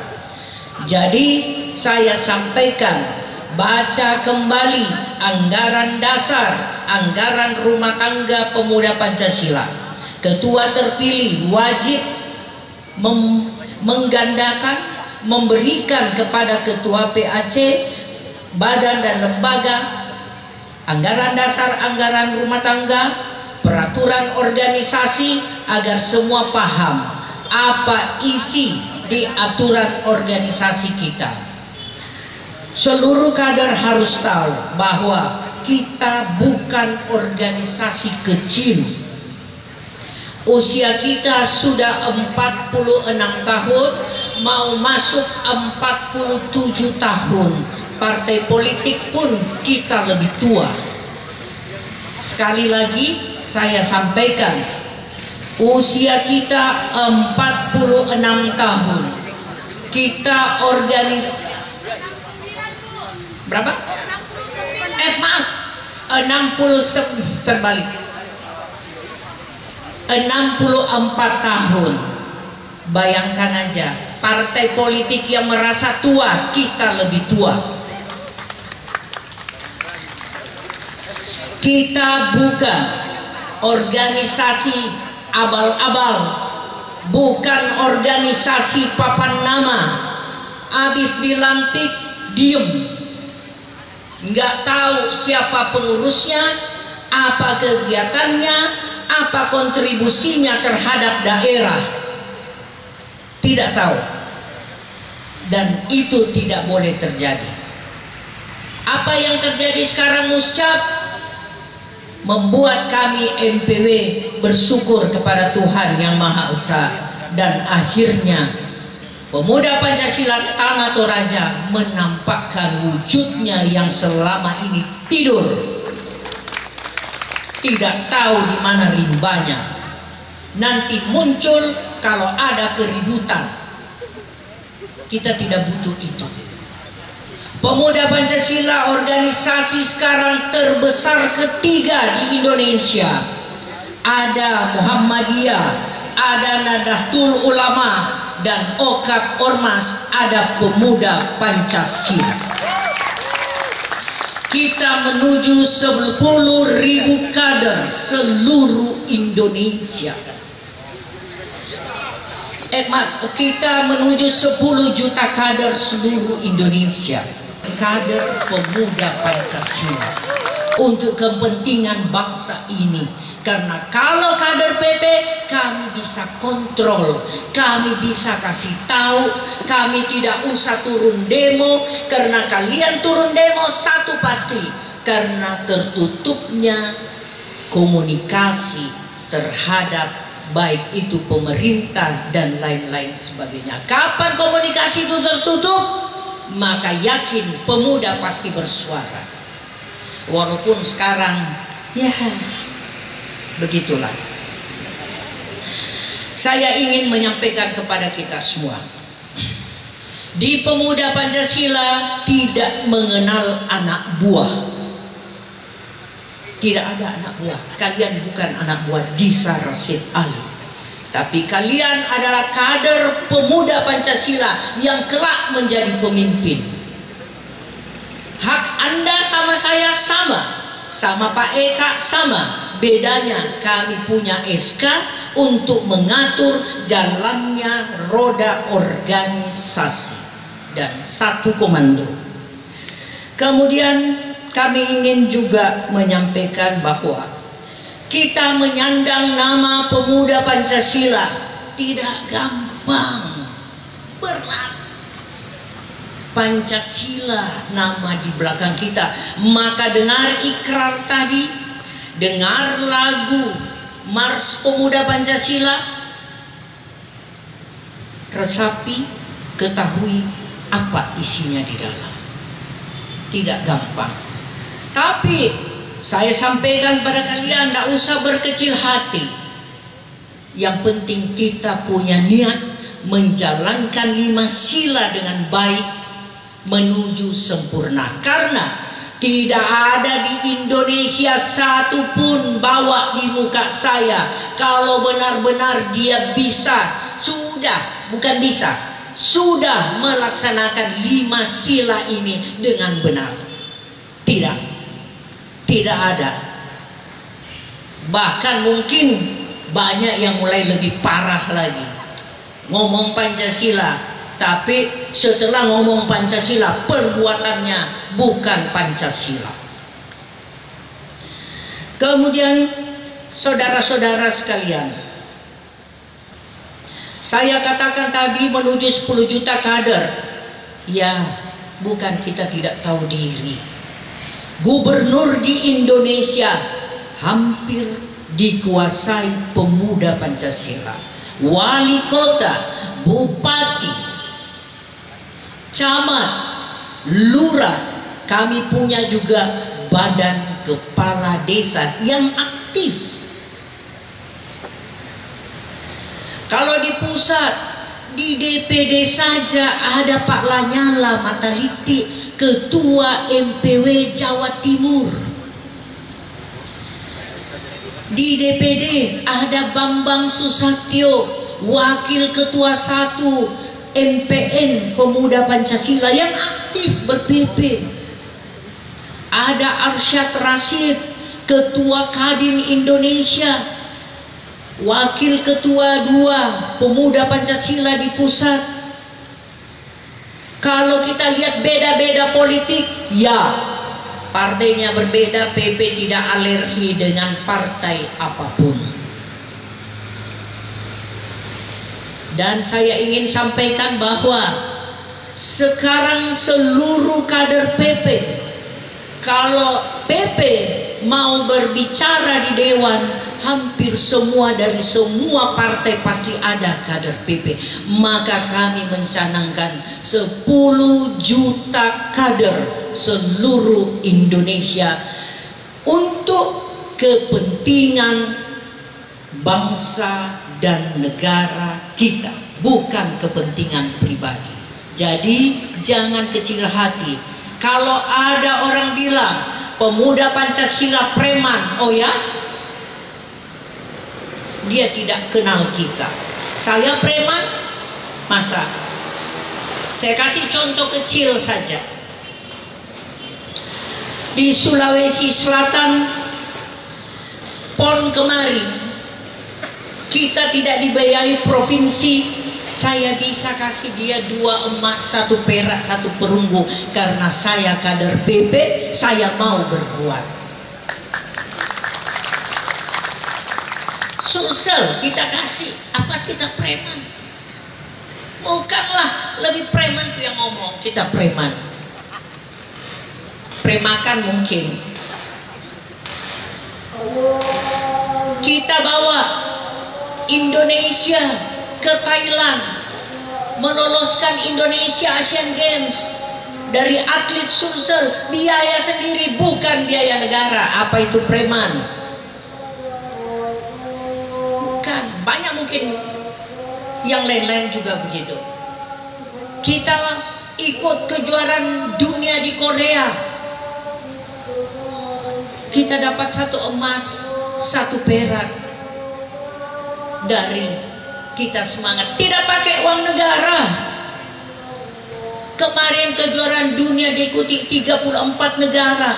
Jadi saya sampaikan, baca kembali anggaran dasar, anggaran rumah tangga pemuda Pancasila. Ketua terpilih wajib menggandakan, memberikan kepada ketua PAC, badan dan lembaga, anggaran dasar, anggaran rumah tangga, peraturan organisasi, agar semua paham apa isi di aturan organisasi kita. Seluruh kader harus tahu bahwa kita bukan organisasi kecil. Usia kita sudah 46 tahun, mau masuk 47 tahun. Partai politik pun kita lebih tua. Sekali lagi saya sampaikan, usia kita 46 tahun. Kita berapa? Maaf, 60 terbalik. 64 tahun. Bayangkan aja, partai politik yang merasa tua, kita lebih tua. Kita bukan organisasi abal-abal, bukan organisasi papan nama, habis dilantik diem, nggak tahu siapa pengurusnya, apa kegiatannya, apa kontribusinya terhadap daerah, tidak tahu. Dan itu tidak boleh terjadi. Apa yang terjadi sekarang Muscap membuat kami MPW bersyukur kepada Tuhan Yang Maha Esa, dan akhirnya pemuda Pancasila Tanah Toraja menampakkan wujudnya yang selama ini tidur, tidak tahu di mana rimbanya. Nanti muncul kalau ada keributan. Kita tidak butuh itu. Pemuda Pancasila organisasi sekarang terbesar ketiga di Indonesia. Ada Muhammadiyah, ada Nahdlatul Ulama, dan OKAP Ormas, ada Pemuda Pancasila. Kita menuju 10.000 kader seluruh Indonesia. Kita menuju 10 juta kader seluruh Indonesia. Kader pemuda Pancasila untuk kepentingan bangsa ini. Karena kalau kader PP, kami bisa kontrol, kami bisa kasih tahu, kami tidak usah turun demo. Karena kalian turun demo satu pasti, karena tertutupnya komunikasi terhadap baik itu pemerintah dan lain-lain sebagainya. Kapan komunikasi itu tertutup, maka yakin pemuda pasti bersuara. Walaupun sekarang ya begitulah. Saya ingin menyampaikan kepada kita semua, di Pemuda Pancasila tidak mengenal anak buah. Tidak ada anak buah. Kalian bukan anak buah Disa Rasid Ali, tapi kalian adalah kader pemuda Pancasila yang kelak menjadi pemimpin. Hak Anda sama saya sama, sama Pak Eka sama. Bedanya kami punya SK untuk mengatur jalannya roda organisasi dan satu komando. Kemudian kami ingin juga menyampaikan bahwa kita menyandang nama Pemuda Pancasila tidak gampang, berat. Pancasila nama di belakang kita. Maka dengar ikrar tadi, dengar lagu Mars Pemuda Pancasila. resapi, ketahui apa isinya di dalam. Tidak gampang. Tapi saya sampaikan pada kalian, tidak usah berkecil hati. Yang penting kita punya niat menjalankan 5 sila dengan baik menuju sempurna. Karena tidak ada di Indonesia satupun bawa di muka saya kalau benar-benar dia sudah melaksanakan 5 sila ini dengan benar. Tidak ada. Bahkan mungkin banyak yang mulai lebih parah lagi. Ngomong Pancasila, tapi setelah ngomong Pancasila perbuatannya bukan Pancasila. Kemudian saudara-saudara sekalian, saya katakan tadi menuju 10 juta kader. Ya, bukan kita tidak tahu diri. Gubernur di Indonesia hampir dikuasai pemuda Pancasila. Wali kota, bupati, camat, lurah, kami punya juga badan kepala desa yang aktif. Kalau di pusat, di DPD saja ada Pak Lanyala Mataliti, Ketua MPW Jawa Timur. Di DPD ada Bambang Susatyo, Wakil Ketua 1 MPN Pemuda Pancasila yang aktif ber-PP. Ada Arsyad Rashid, Ketua Kadin Indonesia, Wakil Ketua 2 Pemuda Pancasila di pusat. Kalau kita lihat beda-beda politik, ya partainya berbeda, PP tidak alergi dengan partai apapun. Dan saya ingin sampaikan bahwa sekarang seluruh kader PP, kalau PP mau berbicara di Dewan, hampir semua dari semua partai pasti ada kader PP. Maka kami mencanangkan 10 juta kader seluruh Indonesia untuk kepentingan bangsa dan negara kita, bukan kepentingan pribadi. Jadi jangan kecil hati. Kalau ada orang bilang pemuda Pancasila preman, oh ya, dia tidak kenal kita. Saya preman? Masa? Saya kasih contoh kecil saja. Di Sulawesi Selatan, PON kemarin, kita tidak dibiayai provinsi. Saya bisa kasih dia 2 emas, 1 perak, 1 perunggu. Karena saya kader PP, saya mau berbuat. Sosial kita kasih, apa kita preman? Bukanlah, lebih preman tuh yang ngomong kita preman. Premakan mungkin. Kita bawa Indonesia ke Thailand, meloloskan Indonesia Asian Games. Dari atlet Sumsel, biaya sendiri, bukan biaya negara. Apa itu preman? Bukan. Banyak mungkin yang lain-lain juga begitu. Kita ikut kejuaraan dunia di Korea, kita dapat 1 emas, 1 perak. Dari kita semangat, tidak pakai uang negara. Kemarin kejuaraan dunia diikuti 34 negara,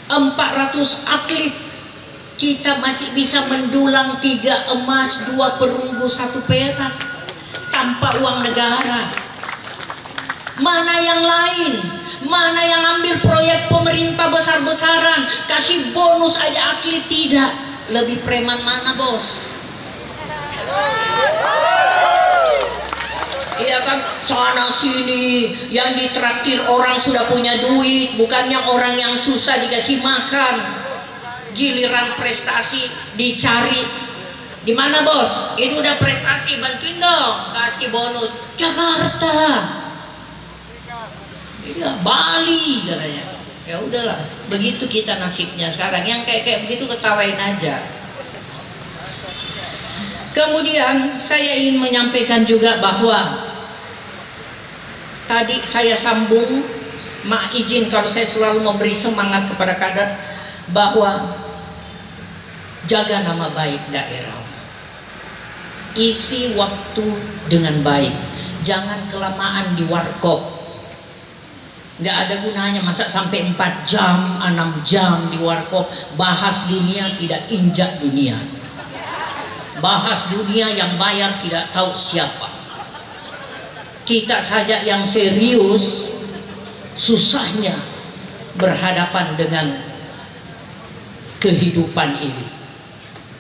400 atlet. Kita masih bisa mendulang 3 emas, 2 perunggu, 1 perak tanpa uang negara. Mana yang lain? Mana yang ambil proyek pemerintah besar-besaran, kasih bonus aja atlet? Tidak. Lebih preman mana, bos? Iya kan, sana sini yang ditraktir orang sudah punya duit, bukannya orang yang susah dikasih makan. Giliran prestasi dicari Di mana bos? Itu udah prestasi, bantuin dong, kasih bonus. Jakarta. Iya, Bali katanya. Ya udahlah, begitu kita nasibnya sekarang. Yang kayak begitu ketawain aja. Kemudian saya ingin menyampaikan juga bahwa tadi saya sambung, mak izin kalau saya selalu memberi semangat kepada kader bahwa jaga nama baik daerah, isi waktu dengan baik, jangan kelamaan di warkop. Nggak ada gunanya masa sampai 4 jam, 6 jam di warkop bahas dunia tidak injak dunia, bahas dunia yang bayar tidak tahu siapa. Kita saja yang serius susahnya berhadapan dengan kehidupan ini,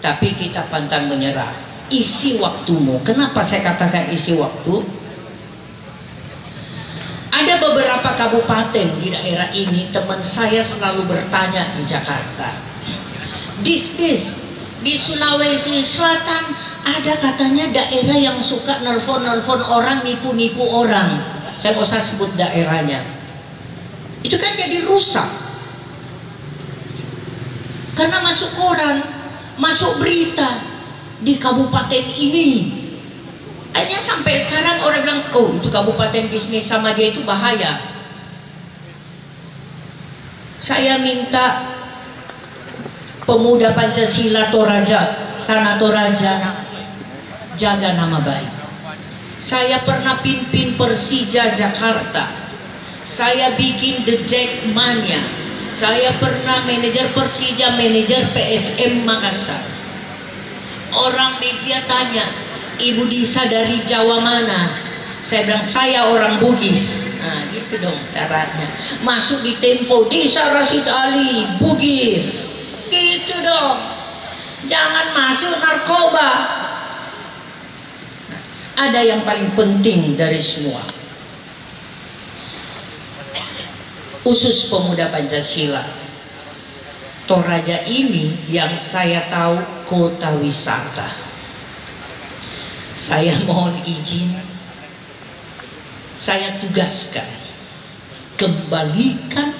tapi kita pantang menyerah. Isi waktumu. Kenapa saya katakan isi waktu? Ada beberapa kabupaten di daerah ini, teman saya selalu bertanya di Jakarta, di Sulawesi Selatan ada katanya daerah yang suka nelfon orang, nipu orang. Saya nggak usah sebut daerahnya. Itu kan jadi rusak karena masuk koran, masuk berita di kabupaten ini. Akhirnya sampai sekarang orang bilang, oh itu kabupaten bisnis sama dia itu bahaya. Saya minta pemuda Pancasila Toraja, Tanah Toraja, jaga nama baik. Saya pernah pimpin Persija Jakarta, saya bikin The Jackmania, saya pernah manajer Persija, manajer PSM Makassar. Orang media tanya, Ibu Disa dari Jawa mana? Saya bilang saya orang Bugis. Nah gitu dong caranya. Masuk di Tempo, Disa Rashid Ali, Bugis. Gitu dong. Jangan masuk narkoba. Nah, ada yang paling penting dari semua. Khusus pemuda Pancasila, Toraja ini yang saya tahu kota wisata. Saya mohon izin, saya tugaskan kembalikan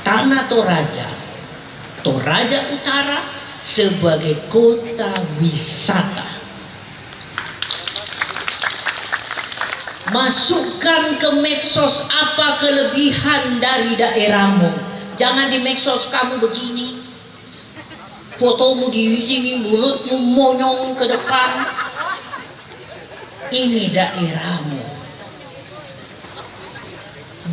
Tanah Toraja, Toraja Utara sebagai kota wisata. Masukkan ke medsos apa kelebihan dari daerahmu. Jangan di medsos kamu begini, fotomu di sini, mulutmu monyong ke depan. Ini daerahmu.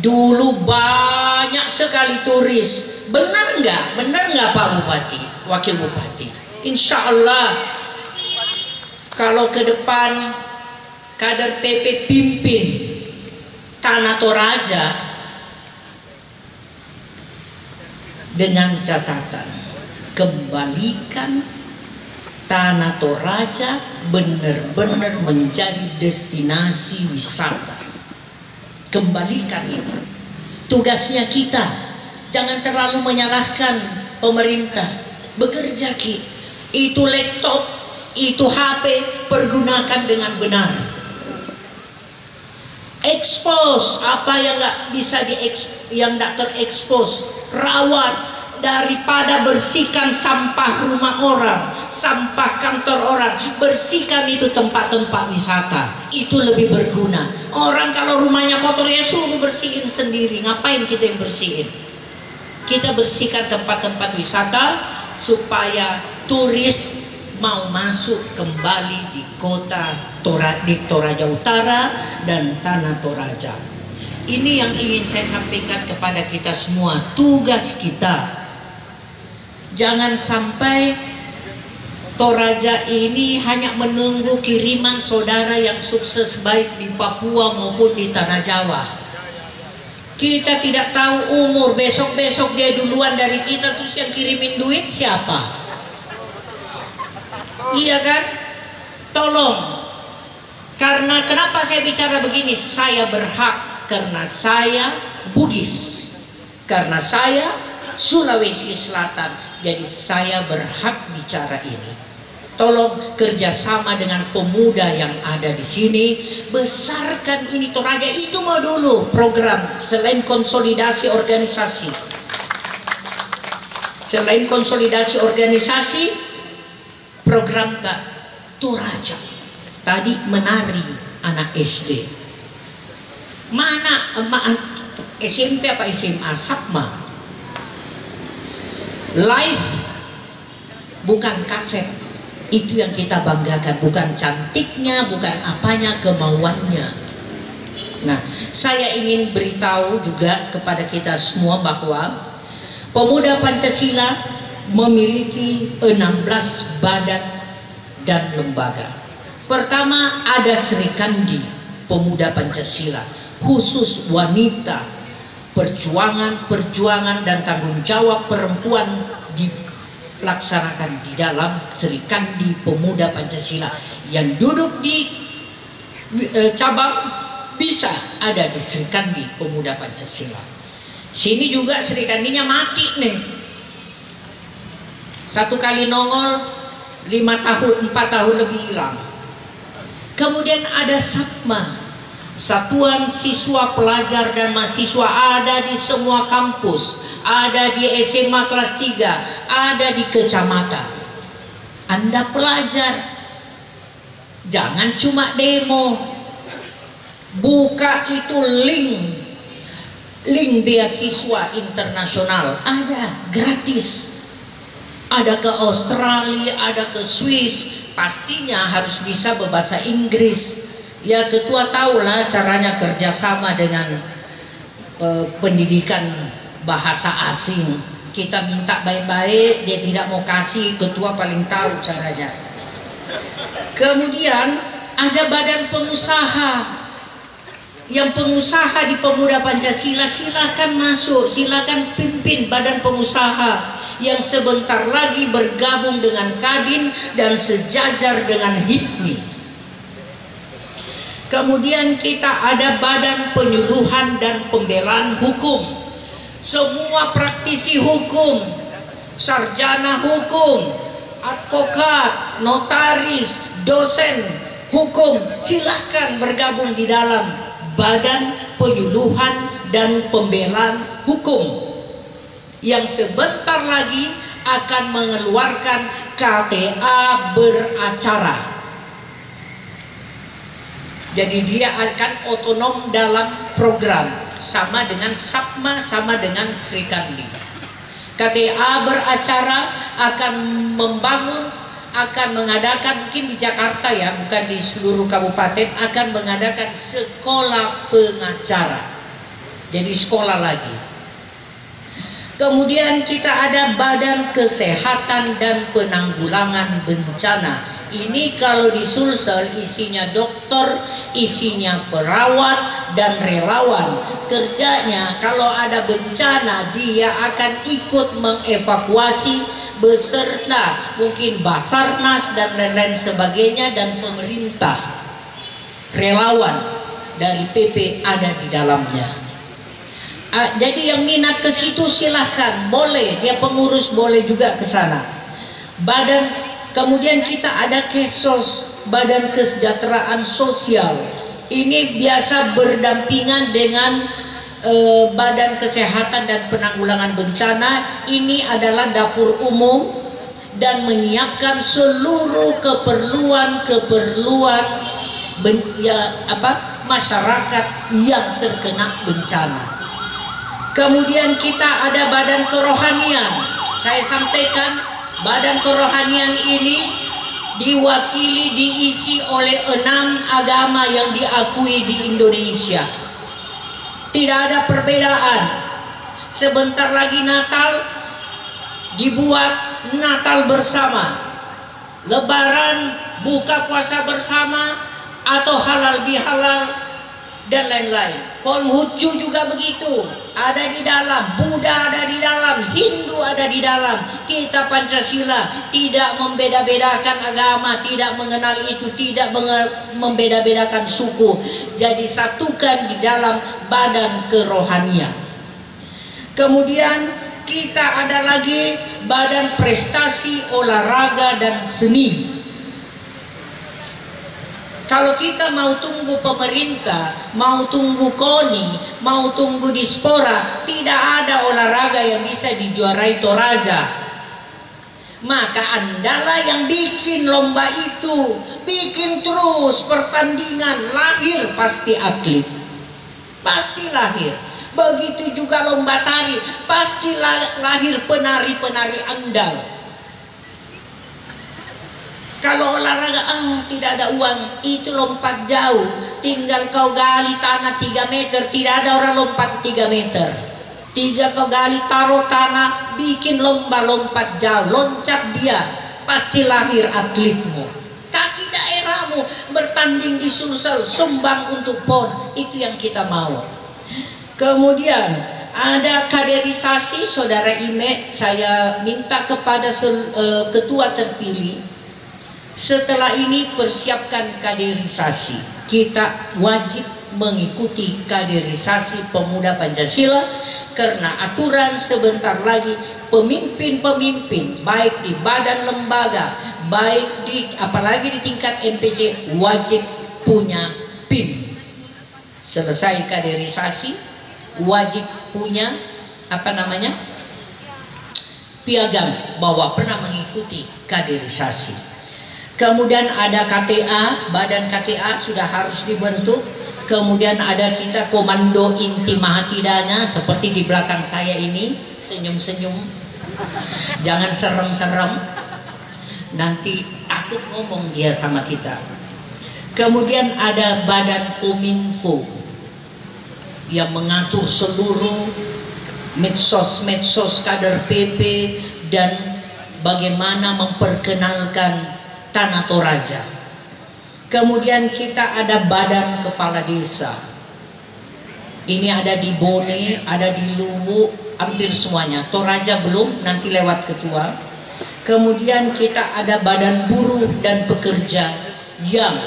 Dulu banyak sekali turis. Benar nggak? Benar nggak Pak Bupati, Wakil Bupati? Insya Allah kalau ke depan kader PP pimpin Tanah Toraja dengan catatan kembalikan Tanah Toraja benar-benar menjadi destinasi wisata. Kembalikan ini. Tugasnya kita. Jangan terlalu menyalahkan pemerintah. Bekerja Ki. Itu laptop, itu HP, pergunakan dengan benar. Expose apa yang nggak bisa yang nggak terekspos. Rawat. Daripada bersihkan sampah rumah orang, sampah kantor orang, bersihkan itu tempat-tempat wisata, itu lebih berguna. Orang kalau rumahnya kotor ya suruh bersihin sendiri, ngapain kita yang bersihin? Kita bersihkan tempat-tempat wisata supaya turis mau masuk kembali di kota di Toraja Utara dan Tanah Toraja. Ini yang ingin saya sampaikan kepada kita semua, tugas kita. Jangan sampai Toraja ini hanya menunggu kiriman saudara yang sukses baik di Papua maupun di Tanah Jawa. Kita tidak tahu umur, besok-besok dia duluan dari kita, terus yang kirimin duit siapa? Iya kan? Tolong. Karena kenapa saya bicara begini? Saya berhak karena saya Bugis. Karena saya Sulawesi Selatan. Jadi saya berhak bicara ini. Tolong kerjasama dengan pemuda yang ada di sini, besarkan ini Toraja. Itu mau dulu program selain konsolidasi organisasi. Selain konsolidasi organisasi, program Kak Toraja. Tadi menari anak SD. Mana SMP apa SMA? Sapma. Live bukan kaset. Itu yang kita banggakan, bukan cantiknya, bukan apanya, kemauannya. Nah, saya ingin beritahu juga kepada kita semua bahwa Pemuda Pancasila memiliki 16 badan dan lembaga. Pertama, ada Sri Kandi Pemuda Pancasila, khusus wanita, perjuangan dan tanggung jawab perempuan dilaksanakan di dalam Sri Kandi Pemuda Pancasila. Yang duduk di cabang bisa ada di Sri Kandi Pemuda Pancasila. Sini juga Sri Kandinya mati nih. 1 kali nongol 5 tahun 4 tahun lebih hilang. Kemudian ada Sapma, Satuan Siswa Pelajar dan Mahasiswa, ada di semua kampus, ada di SMA kelas 3, ada di kecamatan. Anda pelajar, jangan cuma demo, buka itu link beasiswa internasional, ada gratis. Ada ke Australia, ada ke Swiss, pastinya harus bisa berbahasa Inggris. Ya, ketua tahulah caranya kerjasama dengan pendidikan bahasa asing. Kita minta baik-baik, dia tidak mau kasih, ketua paling tahu caranya. Kemudian ada badan pengusaha. Yang pengusaha di Pemuda Pancasila silakan masuk, silakan pimpin badan pengusaha yang sebentar lagi bergabung dengan Kadin dan sejajar dengan HIPMI. Kemudian kita ada Badan Penyuluhan dan Pembelaan Hukum. Semua praktisi hukum, sarjana hukum, advokat, notaris, dosen hukum, silahkan bergabung di dalam Badan Penyuluhan dan Pembelaan Hukum yang sebentar lagi akan mengeluarkan KTA beracara. Jadi dia akan otonom dalam program, sama dengan Sapma, sama dengan Sri Kandi. KTA beracara akan membangun, akan mengadakan, mungkin di Jakarta ya, bukan di seluruh kabupaten, akan mengadakan sekolah pengacara. Jadi sekolah lagi. Kemudian kita ada Badan Kesehatan dan Penanggulangan Bencana. Ini kalau di Sulsel isinya dokter, isinya perawat dan relawan. Kerjanya kalau ada bencana dia akan ikut mengevakuasi beserta mungkin Basarnas dan lain-lain sebagainya, dan pemerintah. Relawan dari PP ada di dalamnya. Jadi yang minat ke situ silahkan, boleh, dia pengurus boleh juga ke sana. Kemudian kita ada Kesos, Badan Kesejahteraan Sosial. Ini biasa berdampingan dengan Badan Kesehatan dan Penanggulangan Bencana. Ini adalah dapur umum dan menyiapkan seluruh keperluan masyarakat yang terkena bencana. Kemudian kita ada Badan Kerohanian. Saya sampaikan, Badan Kerohanian ini diwakili, diisi oleh 6 agama yang diakui di Indonesia. Tidak ada perbedaan. Sebentar lagi Natal, dibuat Natal bersama, Lebaran buka puasa bersama atau halal bihalal dan lain-lain. Konghucu juga begitu, ada di dalam. Buddha ada di dalam, Hindu ada di dalam. Kita Pancasila tidak membeda-bedakan agama, tidak mengenal itu, tidak membeda-bedakan suku. Jadi satukan di dalam Badan Kerohanian. Kemudian kita ada lagi Badan Prestasi Olahraga dan Seni. Kalau kita mau tunggu pemerintah, mau tunggu KONI, mau tunggu Dispora, tidak ada olahraga yang bisa dijuarai Toraja. Maka Andalah yang bikin lomba itu, bikin terus pertandingan, lahir pasti atlet, pasti lahir. Begitu juga lomba tari, pasti lahir penari-penari andal. Kalau olahraga, tidak ada uang, itu lompat jauh, tinggal kau gali tanah 3 meter, tidak ada orang lompat 3 meter. 3 kau gali, taruh tanah, bikin lomba lompat jauh, loncat dia, pasti lahir atletmu. Kasih daerahmu bertanding di Sulsel, sumbang untuk PON, itu yang kita mau. Kemudian ada kaderisasi, Saudara Ime, saya minta kepada ketua terpilih, setelah ini persiapkan kaderisasi. Kita wajib mengikuti kaderisasi pemuda Pancasila, karena aturan sebentar lagi pemimpin-pemimpin baik di badan lembaga, baik di apalagi di tingkat MPC wajib punya PIN. Selesai kaderisasi wajib punya piagam bahwa pernah mengikuti kaderisasi. Kemudian ada KTA, badan KTA sudah harus dibentuk. Kemudian ada kita komando inti Mahatidana seperti di belakang saya ini, senyum-senyum. Jangan serem-serem, nanti takut ngomong dia sama kita. Kemudian ada badan Kominfo yang mengatur seluruh medsos kader PP dan bagaimana memperkenalkan Tanah Toraja. Kemudian kita ada badan kepala desa. Ini ada di Bone, ada di Luwu, hampir semuanya. Toraja belum, nanti lewat ketua. Kemudian kita ada badan buruh dan pekerja yang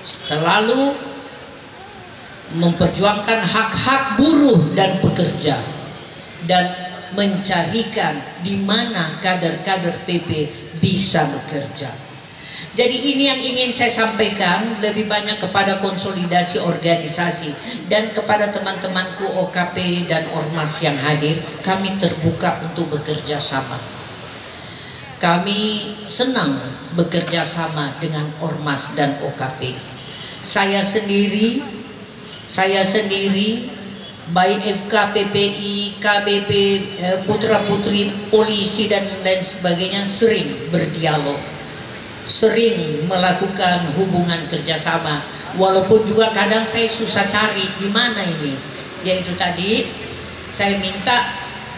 selalu memperjuangkan hak-hak buruh dan pekerja dan mencarikan di mana kader-kader PP bisa bekerja. Jadi ini yang ingin saya sampaikan, lebih banyak kepada konsolidasi organisasi dan kepada teman-temanku OKP dan Ormas yang hadir. Kami terbuka untuk bekerja sama. Kami senang bekerja sama dengan Ormas dan OKP. Saya sendiri baik FK, PPI, KBP, putra-putri, polisi dan lain sebagainya sering berdialog, sering melakukan hubungan kerjasama. Walaupun juga kadang saya susah cari di mana ini. Yaitu tadi saya minta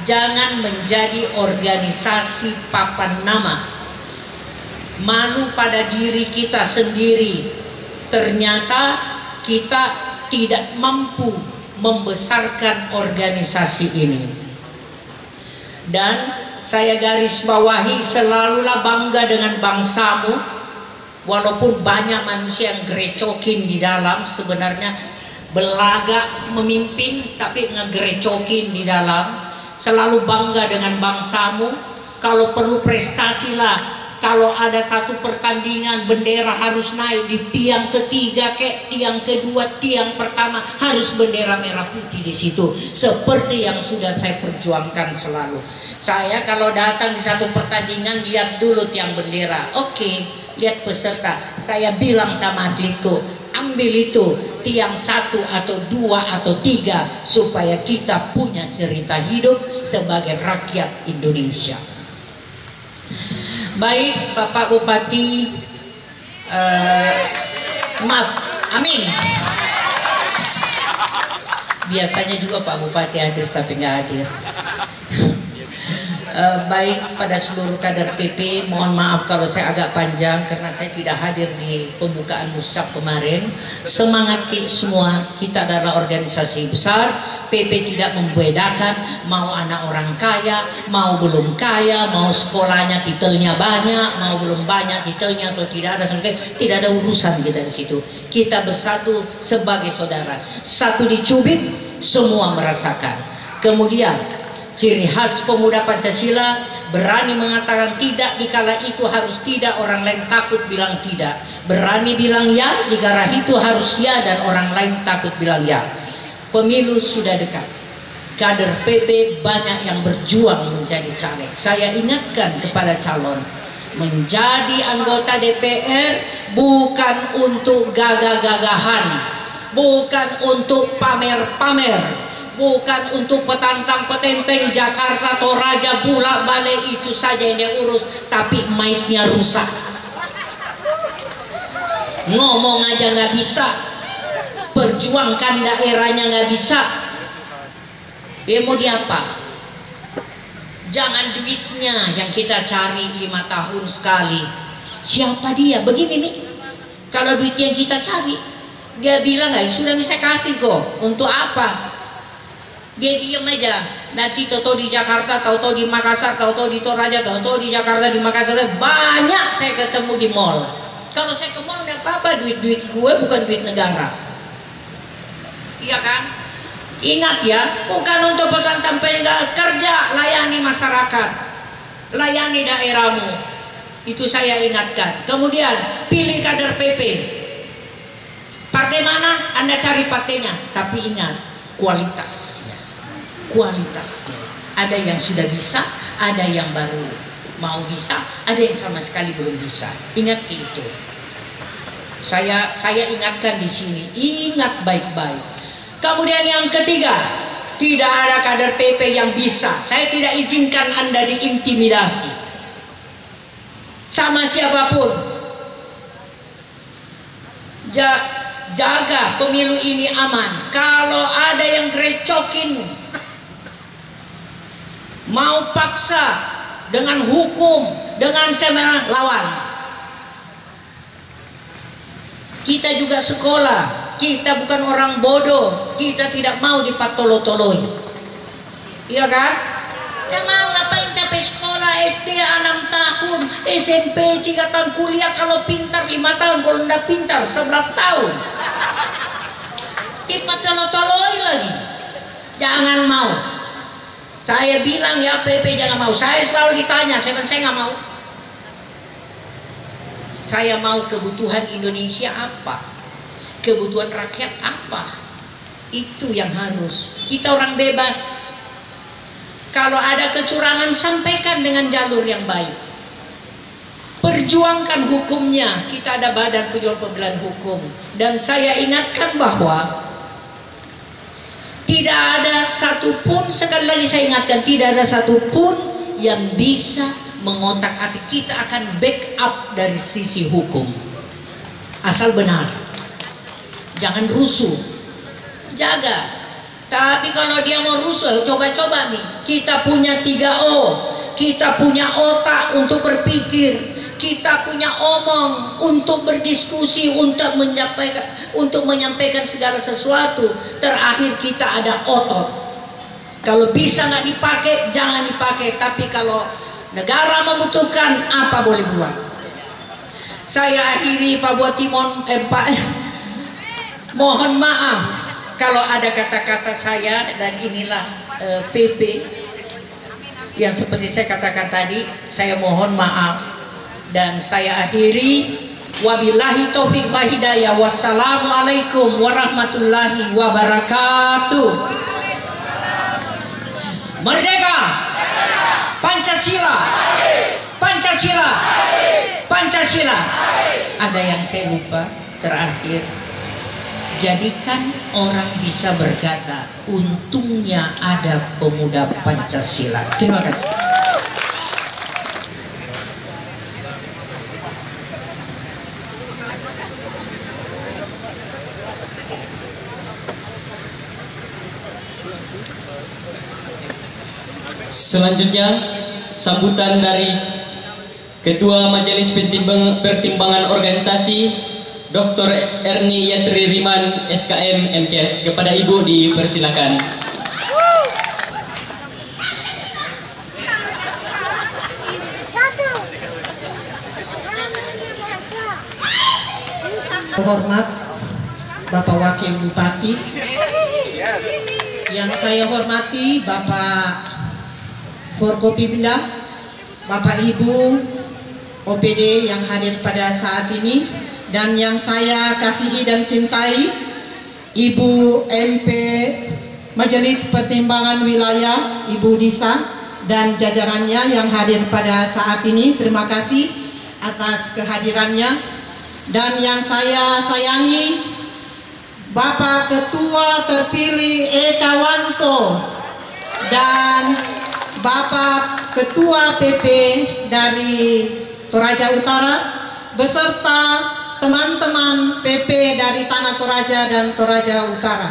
jangan menjadi organisasi papan nama. Malu pada diri kita sendiri. Ternyata kita tidak mampu membesarkan organisasi ini. Dan saya garis bawahi, selalulah bangga dengan bangsamu. Walaupun banyak manusia yang gerecokin di dalam, sebenarnya belagak memimpin tapi ngegerecokin di dalam. Selalu bangga dengan bangsamu. Kalau perlu prestasilah. Kalau ada satu pertandingan bendera harus naik di tiang ketiga, tiang kedua, tiang pertama harus bendera merah putih di situ. Seperti yang sudah saya perjuangkan selalu. Saya kalau datang di satu pertandingan lihat dulu tiang bendera. Oke, lihat peserta. Saya bilang sama atletku, ambil itu tiang 1 atau 2 atau 3 supaya kita punya cerita hidup sebagai rakyat Indonesia. Baik Bapak Bupati, maaf, amin. Biasanya juga Pak Bupati hadir tapi nggak hadir. Baik pada seluruh kader PP, mohon maaf kalau saya agak panjang karena saya tidak hadir di pembukaan muscap kemarin. Semangat semua, kita adalah organisasi besar. PP tidak membedakan mau anak orang kaya, mau belum kaya, mau sekolahnya titelnya banyak, mau belum banyak titelnya atau tidak ada, tidak ada urusan kita di situ. Kita bersatu sebagai saudara. Satu dicubit, semua merasakan. Kemudian ciri khas pemuda Pancasila, berani mengatakan tidak dikala itu harus tidak, orang lain takut bilang tidak. Berani bilang ya, negara itu harus ya, dan orang lain takut bilang ya. Pemilu sudah dekat. Kader PP banyak yang berjuang menjadi caleg. Saya ingatkan kepada calon, menjadi anggota DPR bukan untuk gagah-gagahan, bukan untuk pamer-pamer, bukan untuk petantang-petenteng Jakarta atau Raja Bulak balik itu saja yang dia urus, tapi mic-nya rusak. Ngomong aja nggak bisa, perjuangkan daerahnya nggak bisa. Ya mau diapa? Jangan duitnya yang kita cari 5 tahun sekali. Siapa dia? Begini nih, kalau duit yang kita cari, dia bilang nggak, sudah bisa kasih kok. Untuk apa? Dia diam aja. Nanti tahu di Jakarta, tahu di Makassar, tahu di Toraja, tahu di Jakarta, di Makassar. Banyak saya ketemu di mall. Kalau saya ke mall nggak apa-apa, duit-duit gue bukan duit negara. Iya kan? Ingat ya, bukan untuk petantang pedagang, kerja, layani masyarakat, layani daerahmu. Itu saya ingatkan. Kemudian pilih kader PP. Partai mana? Anda cari partainya, tapi ingat kualitasnya. Kualitasnya. Ada yang sudah bisa, ada yang baru mau bisa, ada yang sama sekali belum bisa. Ingat itu. Saya ingatkan di sini, ingat baik-baik. Kemudian yang ketiga, tidak ada kader PP yang bisa. Saya tidak izinkan Anda diintimidasi sama siapapun. Jaga pemilu ini aman. Kalau ada yang gerecokin, mau paksa dengan hukum, dengan seminar, lawan. Kita juga sekolah, kita bukan orang bodoh, kita tidak mau dipatolo-toloi. Iya kan? Dia mau ngapain capek sekolah SD 6 tahun, SMP 3 tahun, kuliah kalau pintar 5 tahun, kalau tidak pintar 11 tahun. Dipatolo-toloi lagi. Jangan mau. Saya bilang ya PP jangan mau. Saya selalu ditanya, saya nggak mau. Saya mau kebutuhan Indonesia apa, kebutuhan rakyat apa, itu yang harus. Kita orang bebas. Kalau ada kecurangan, sampaikan dengan jalur yang baik. Perjuangkan hukumnya. Kita ada Badan Penjual Pembelaan Hukum. Dan saya ingatkan bahwa tidak ada satupun, sekali lagi saya ingatkan, tidak ada satupun yang bisa mengotak-atik. Kita akan backup dari sisi hukum, asal benar, jangan rusuh, jaga. Tapi kalau dia mau rusuh, coba-coba nih, kita punya 3O, kita punya otak untuk berpikir, kita punya omong untuk berdiskusi, untuk menyampaikan segala sesuatu. Terakhir kita ada otot. Kalau bisa nggak dipakai, jangan dipakai. Tapi kalau negara membutuhkan, apa boleh buat. Saya akhiri Pak Buatimon, mohon maaf kalau ada kata-kata saya, dan inilah PP yang seperti saya katakan tadi, saya mohon maaf. Dan saya akhiri, wabillahi taufiq wa hidayah, wassalamualaikum warahmatullahi wabarakatuh. Merdeka! Pancasila, Pancasila, Pancasila. Ada yang saya lupa terakhir. Jadikan orang bisa berkata, untungnya ada pemuda Pancasila. Terima kasih. Selanjutnya, sambutan dari Ketua Majelis Pertimbangan Organisasi Dr. Erni Yatri Riman SKM MKS. Kepada Ibu dipersilakan. Hormat Bapak Wakil Bupati, yang saya hormati Bapak Forkopimda, Bapak Ibu OPD yang hadir pada saat ini, dan yang saya kasihi dan cintai, Ibu MP Majelis Pertimbangan Wilayah, Ibu Disa, dan jajarannya yang hadir pada saat ini. Terima kasih atas kehadirannya. Dan yang saya sayangi, Bapak Ketua terpilih Eka Wanto dan Bapak Ketua PP dari Toraja Utara beserta teman-teman PP dari Tanah Toraja dan Toraja Utara.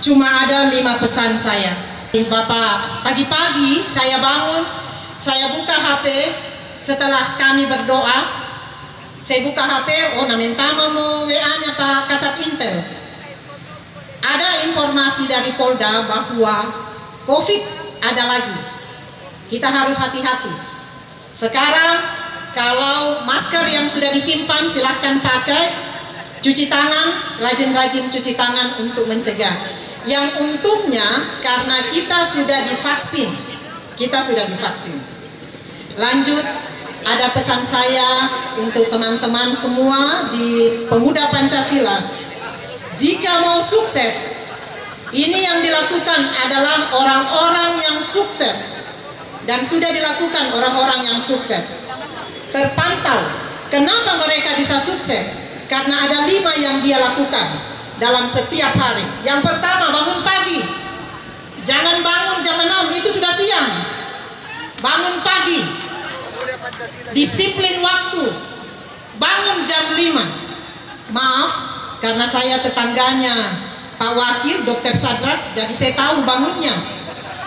Cuma ada 5 pesan saya. Bapak, pagi-pagi saya bangun, saya buka HP setelah kami berdoa. Saya buka HP, oh namentama mo WA-nya Pak Kasat Intel. Ada informasi dari Polda bahwa COVID ada lagi. Kita harus hati-hati. Sekarang kalau masker yang sudah disimpan silahkan pakai. Cuci tangan, rajin-rajin cuci tangan untuk mencegah. Yang untungnya karena kita sudah divaksin. Lanjut, ada pesan saya untuk teman-teman semua di Pemuda Pancasila. Jika mau sukses, ini yang dilakukan adalah orang-orang yang sukses. Dan sudah dilakukan orang-orang yang sukses. Terpantau, kenapa mereka bisa sukses? Karena ada 5 yang dia lakukan dalam setiap hari. Yang pertama, bangun pagi. Jangan bangun jam 6, itu sudah siang. Bangun pagi. Disiplin waktu. Bangun jam 5. Maaf, karena saya tetangganya Pak Wakil, Dr. Sadrak, jadi saya tahu bangunnya.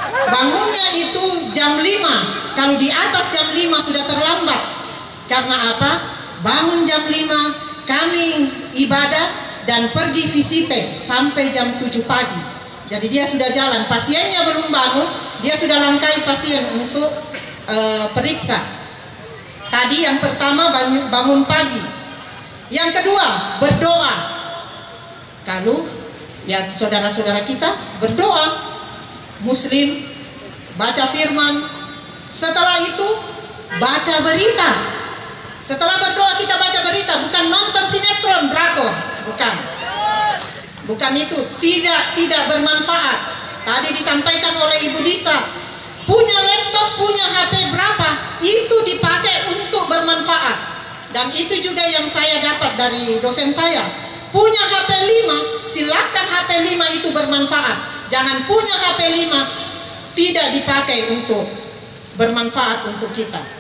Bangunnya itu jam 5. Kalau di atas jam 5 sudah terlambat. Karena apa? Bangun jam 5, kami ibadah dan pergi visite sampai jam 7 pagi. Jadi dia sudah jalan. Pasiennya belum bangun, dia sudah langkai pasien untuk periksa. Tadi yang pertama bangun pagi. Yang kedua, berdoa. Kalau ya saudara-saudara kita berdoa, Muslim, baca firman. Setelah itu baca berita. Setelah berdoa kita baca berita, bukan nonton sinetron, drakor, bukan itu, tidak bermanfaat. Tadi disampaikan oleh Ibu Disa, punya laptop, punya HP berapa, itu dipakai untuk bermanfaat. Dan itu juga yang saya dapat dari dosen saya. Punya HP 5, silahkan HP 5 itu bermanfaat. Jangan punya HP 5 tidak dipakai untuk bermanfaat untuk kita.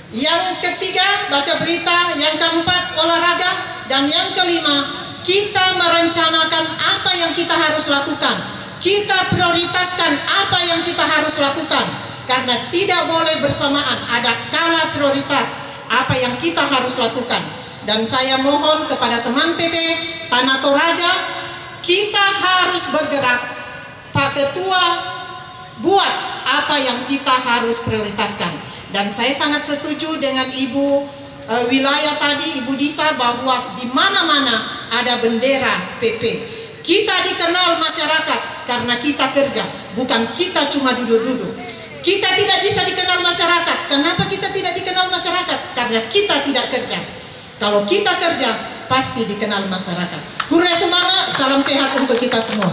Yang ketiga, baca berita. Yang keempat, olahraga. Dan yang kelima, kita merencanakan apa yang kita harus lakukan. Kita prioritaskan apa yang kita harus lakukan. Karena tidak boleh bersamaan, ada skala prioritas apa yang kita harus lakukan. Dan saya mohon kepada teman PP Tanah Toraja, kita harus bergerak. Pak Ketua buat apa yang kita harus prioritaskan. Dan saya sangat setuju dengan Ibu wilayah tadi, Ibu Disa, bahwa di mana-mana ada bendera PP. Kita dikenal masyarakat karena kita kerja, bukan kita cuma duduk-duduk. Kita tidak bisa dikenal masyarakat. Kenapa kita tidak dikenal masyarakat? Karena kita tidak kerja. Kalau kita kerja, pasti dikenal masyarakat. Kurnia Sumanga, salam sehat untuk kita semua.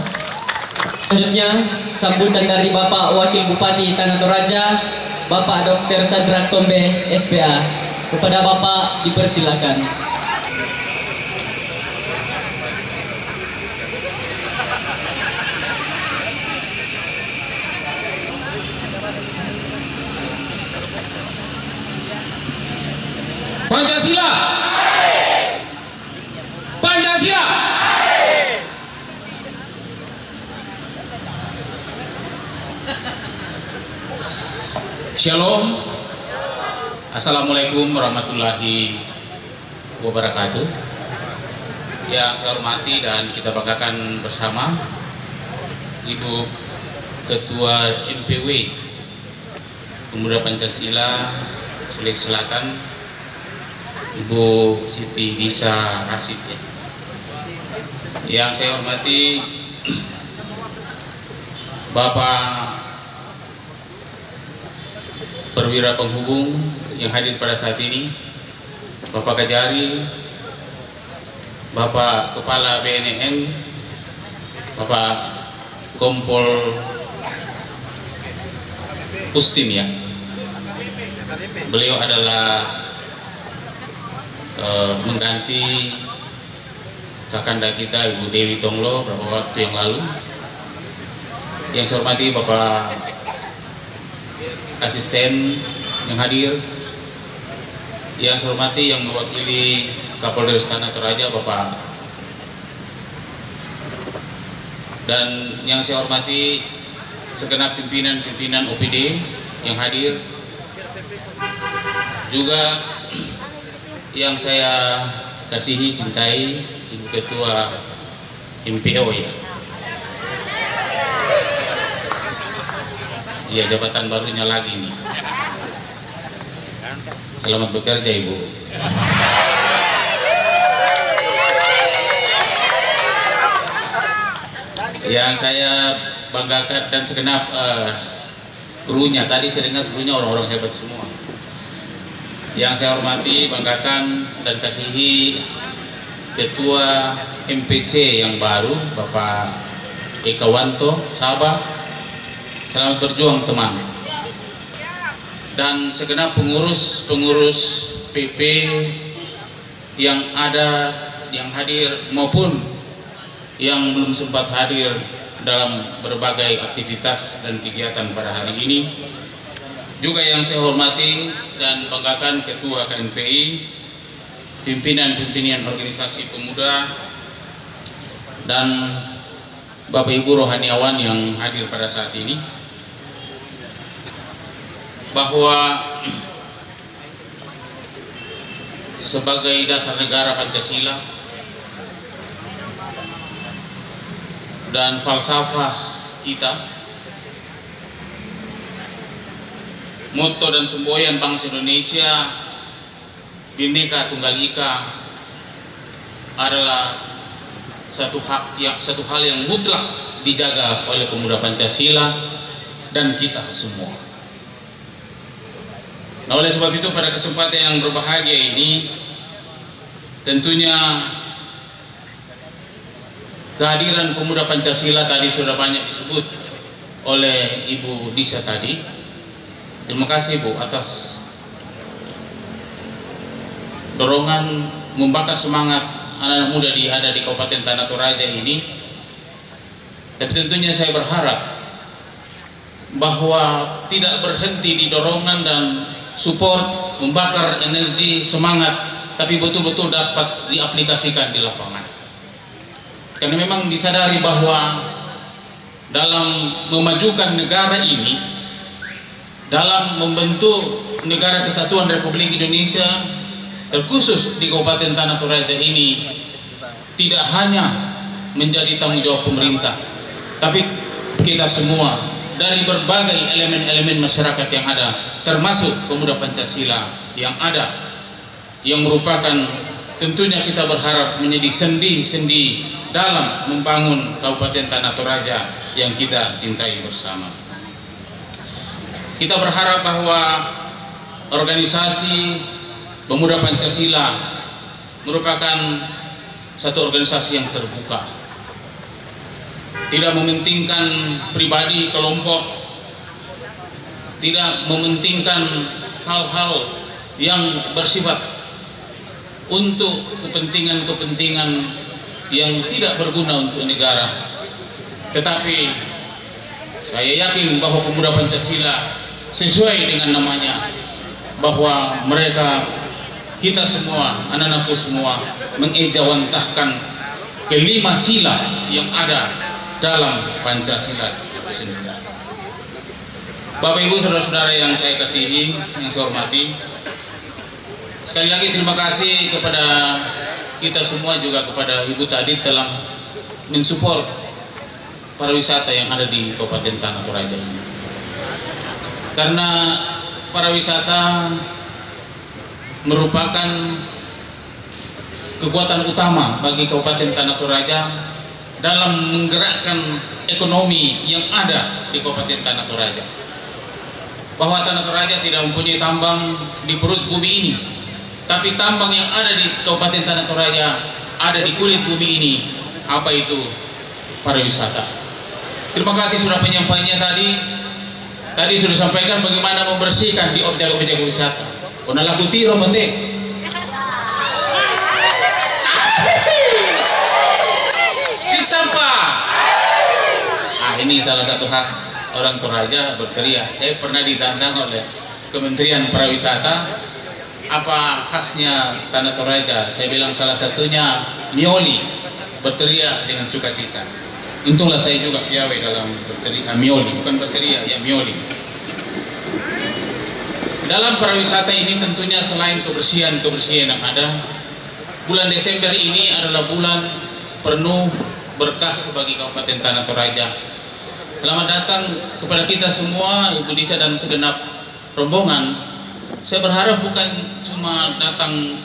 Selanjutnya, sambutan dari Bapak Wakil Bupati Tanah Toraja, Bapak Dr. Sadrak Tombe, SPA. Kepada Bapak dipersilakan. Pancasila. Pancasila. Shalom. Assalamualaikum warahmatullahi wabarakatuh. Yang saya hormati dan kita banggakan bersama Ibu Ketua MPW Pemuda Pancasila Sulawesi Selatan, Ibu Siti Disa Rasid, ya. Yang saya hormati Bapak Perwira Penghubung yang hadir pada saat ini, Bapak Kajari, Bapak Kepala BNN, Bapak Kompol Pustin ya. Beliau adalah mengganti kakanda kita Ibu Dewi Tonglo beberapa waktu yang lalu. Yang saya hormati Bapak Asisten yang hadir, yang saya hormati yang mewakili Kapolres Tanah Toraja Bapak, dan yang saya hormati segenap pimpinan OPD yang hadir, juga yang saya kasihi cintai Ibu Ketua MPO ya. Iya, jabatan barunya lagi nih. Selamat bekerja Ibu. Yang saya banggakan dan segenap krunya, tadi saya dengar krunya orang-orang hebat semua. Yang saya hormati, banggakan dan kasihi Ketua MPC yang baru Bapak Ekawanto Sabah. Selamat berjuang teman. Dan segenap pengurus PP yang ada, yang hadir maupun yang belum sempat hadir dalam berbagai aktivitas dan kegiatan pada hari ini. Juga yang saya hormati dan banggakan Ketua KNPI, pimpinan organisasi pemuda, dan Bapak Ibu rohaniawan yang hadir pada saat ini, bahwa sebagai dasar negara Pancasila dan falsafah kita, moto dan semboyan bangsa Indonesia Bhinneka Tunggal Ika adalah satu hal yang mutlak dijaga oleh pemuda Pancasila dan kita semua. Nah, oleh sebab itu pada kesempatan yang berbahagia ini, tentunya kehadiran pemuda Pancasila tadi sudah banyak disebut oleh Ibu Disa tadi. Terima kasih Bu atas dorongan membakar semangat anak-anak muda ada di Kabupaten Tanah Toraja ini. Tapi tentunya saya berharap bahwa tidak berhenti di dorongan dan support, membakar energi, semangat, tapi betul-betul dapat diaplikasikan di lapangan. Karena memang disadari bahwa dalam memajukan negara ini, dalam membentuk negara kesatuan Republik Indonesia, terkhusus di Kabupaten Tanah Toraja ini, tidak hanya menjadi tanggung jawab pemerintah, tapi kita semua dari berbagai elemen-elemen masyarakat yang ada, termasuk pemuda Pancasila yang ada, yang merupakan tentunya kita berharap menjadi sendi-sendi dalam membangun Kabupaten Tanah Toraja yang kita cintai bersama. Kita berharap bahwa organisasi pemuda Pancasila merupakan satu organisasi yang terbuka, tidak mementingkan pribadi, kelompok, tidak mementingkan hal-hal yang bersifat untuk kepentingan-kepentingan yang tidak berguna untuk negara. Tetapi saya yakin bahwa pemuda Pancasila sesuai dengan namanya, bahwa mereka, kita semua, anak-anakku semua, mengejawantahkan kelima sila yang ada dalam Pancasila itu sendiri. Bapak Ibu saudara-saudara yang saya kasihi, yang saya hormati, sekali lagi terima kasih kepada kita semua, juga kepada Ibu tadi telah mensupport pariwisata yang ada di Kabupaten Tanah Toraja ini. Karena pariwisata merupakan kekuatan utama bagi Kabupaten Tanah Toraja dalam menggerakkan ekonomi yang ada di Kabupaten Tanah Toraja. Bahwa Tanah Toraja tidak mempunyai tambang di perut bumi ini, tapi tambang yang ada di Kabupaten Tanah Toraja ada di kulit bumi ini. Apa itu? Pariwisata. Terima kasih sudah penyampaiannya tadi. Tadi sudah sampaikan bagaimana membersihkan di objek-objek wisata. Kona lagu tiro mate. Di sampah. Ini salah satu khas orang Toraja berteriak. Saya pernah ditantang oleh Kementerian Pariwisata, apa khasnya Tanah Toraja? Saya bilang salah satunya mioli, berteriak dengan sukacita. Untunglah saya juga piawai dalam berteriak mioli, bukan berteriak ya mioli. Dalam pariwisata ini tentunya selain kebersihan yang ada, bulan Desember ini adalah bulan penuh berkah bagi Kabupaten Tanah Toraja. Selamat datang kepada kita semua, Ibu Disa dan segenap rombongan. Saya berharap bukan cuma datang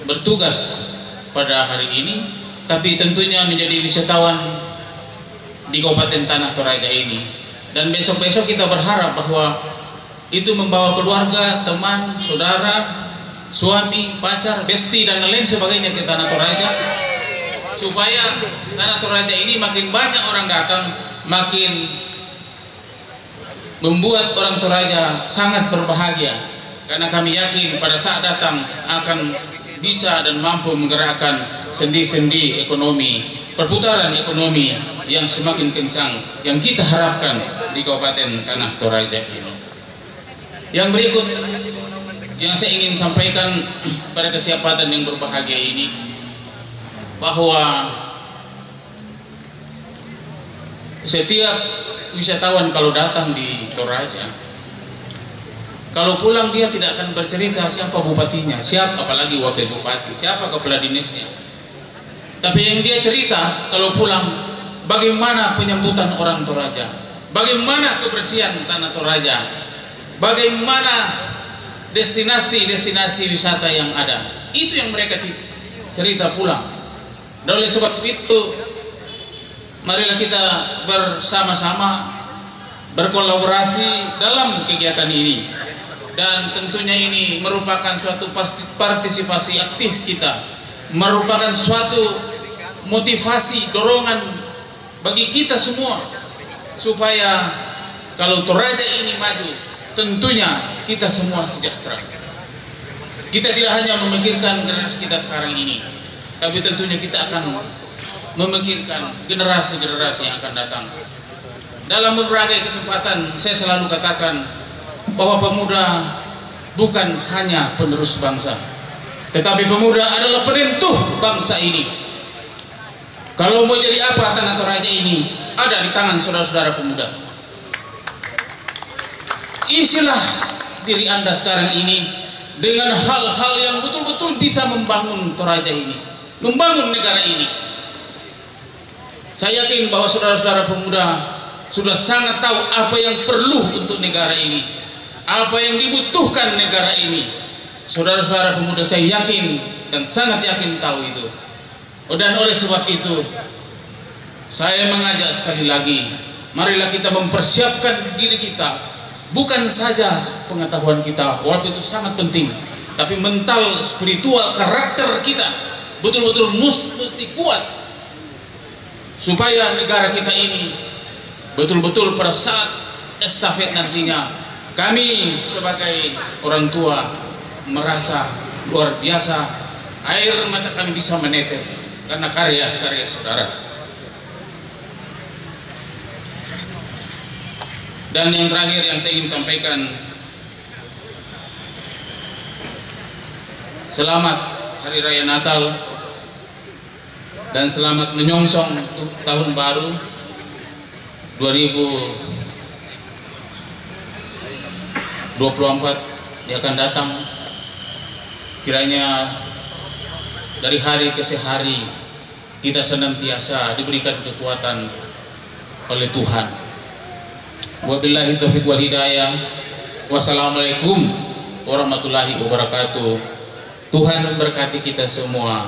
bertugas pada hari ini, tapi tentunya menjadi wisatawan di Kabupaten Tanah Toraja ini. Dan besok-besok kita berharap bahwa itu membawa keluarga, teman, saudara, suami, pacar, besti dan lain sebagainya ke Tanah Toraja, supaya Tanah Toraja ini makin banyak orang datang, makin membuat orang Toraja sangat berbahagia, karena kami yakin pada saat datang akan bisa dan mampu menggerakkan sendi-sendi ekonomi, perputaran ekonomi yang semakin kencang yang kita harapkan di Kabupaten Tanah Toraja ini. Yang berikut yang saya ingin sampaikan pada kesempatan yang berbahagia ini, bahwa setiap wisatawan kalau datang di Toraja, kalau pulang dia tidak akan bercerita siapa bupatinya, siapa apalagi wakil bupati, siapa kepala dinasnya. Tapi yang dia cerita kalau pulang, bagaimana penyambutan orang Toraja, bagaimana kebersihan Tanah Toraja, bagaimana destinasi wisata yang ada. Itu yang mereka cerita pulang. Dan oleh sebab itu, marilah kita bersama-sama berkolaborasi dalam kegiatan ini. Dan tentunya ini merupakan suatu partisipasi aktif kita, merupakan suatu motivasi, dorongan bagi kita semua, supaya kalau Toraja ini maju, tentunya kita semua sejahtera. Kita tidak hanya memikirkan generasi kita sekarang ini, tapi tentunya kita akan memikirkan generasi-generasi yang akan datang. Dalam berbagai kesempatan saya selalu katakan bahwa pemuda bukan hanya penerus bangsa, tetapi pemuda adalah penentu bangsa ini. Kalau mau jadi apa Tanah Toraja ini, ada di tangan saudara-saudara pemuda. Isilah diri Anda sekarang ini dengan hal-hal yang betul-betul bisa membangun Toraja ini, membangun negara ini. Saya yakin bahwa saudara-saudara pemuda sudah sangat tahu apa yang perlu untuk negara ini, apa yang dibutuhkan negara ini. Saudara-saudara pemuda saya yakin dan sangat yakin tahu itu. Dan oleh sebab itu, saya mengajak sekali lagi, marilah kita mempersiapkan diri kita. Bukan saja pengetahuan kita, walaupun itu sangat penting, tapi mental, spiritual, karakter kita betul-betul mesti kuat, supaya negara kita ini betul-betul pada saat estafet nantinya, kami sebagai orang tua merasa luar biasa, air mata kami bisa menetes karena karya-karya saudara. Dan yang terakhir yang saya ingin sampaikan, selamat Hari Raya Natal dan selamat menyongsong tahun baru 2024 yang akan datang. Kiranya dari hari ke hari kita senantiasa diberikan kekuatan oleh Tuhan. Wabillahi taufiq wal hidayah. Wassalamualaikum warahmatullahi wabarakatuh. Tuhan memberkati kita semua.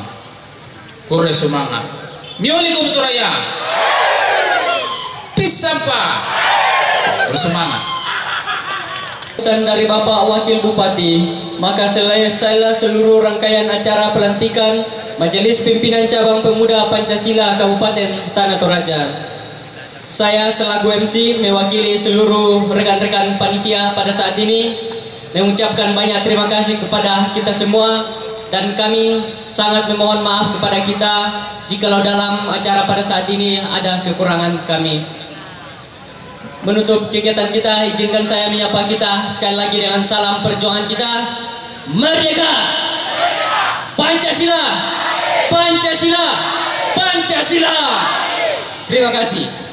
Kure semangat. Miolikum Toraja. Pis sampah. Bersemangat. Dan dari Bapak Wakil Bupati maka selesailah seluruh rangkaian acara pelantikan Majelis Pimpinan Cabang Pemuda Pancasila Kabupaten Tanah Toraja. Saya selaku MC mewakili seluruh rekan-rekan panitia pada saat ini mengucapkan banyak terima kasih kepada kita semua, dan kami sangat memohon maaf kepada kita jikalau dalam acara pada saat ini ada kekurangan kami. Menutup kegiatan kita, izinkan saya menyapa kita sekali lagi dengan salam perjuangan kita. Merdeka! Pancasila! Pancasila! Pancasila! Terima kasih.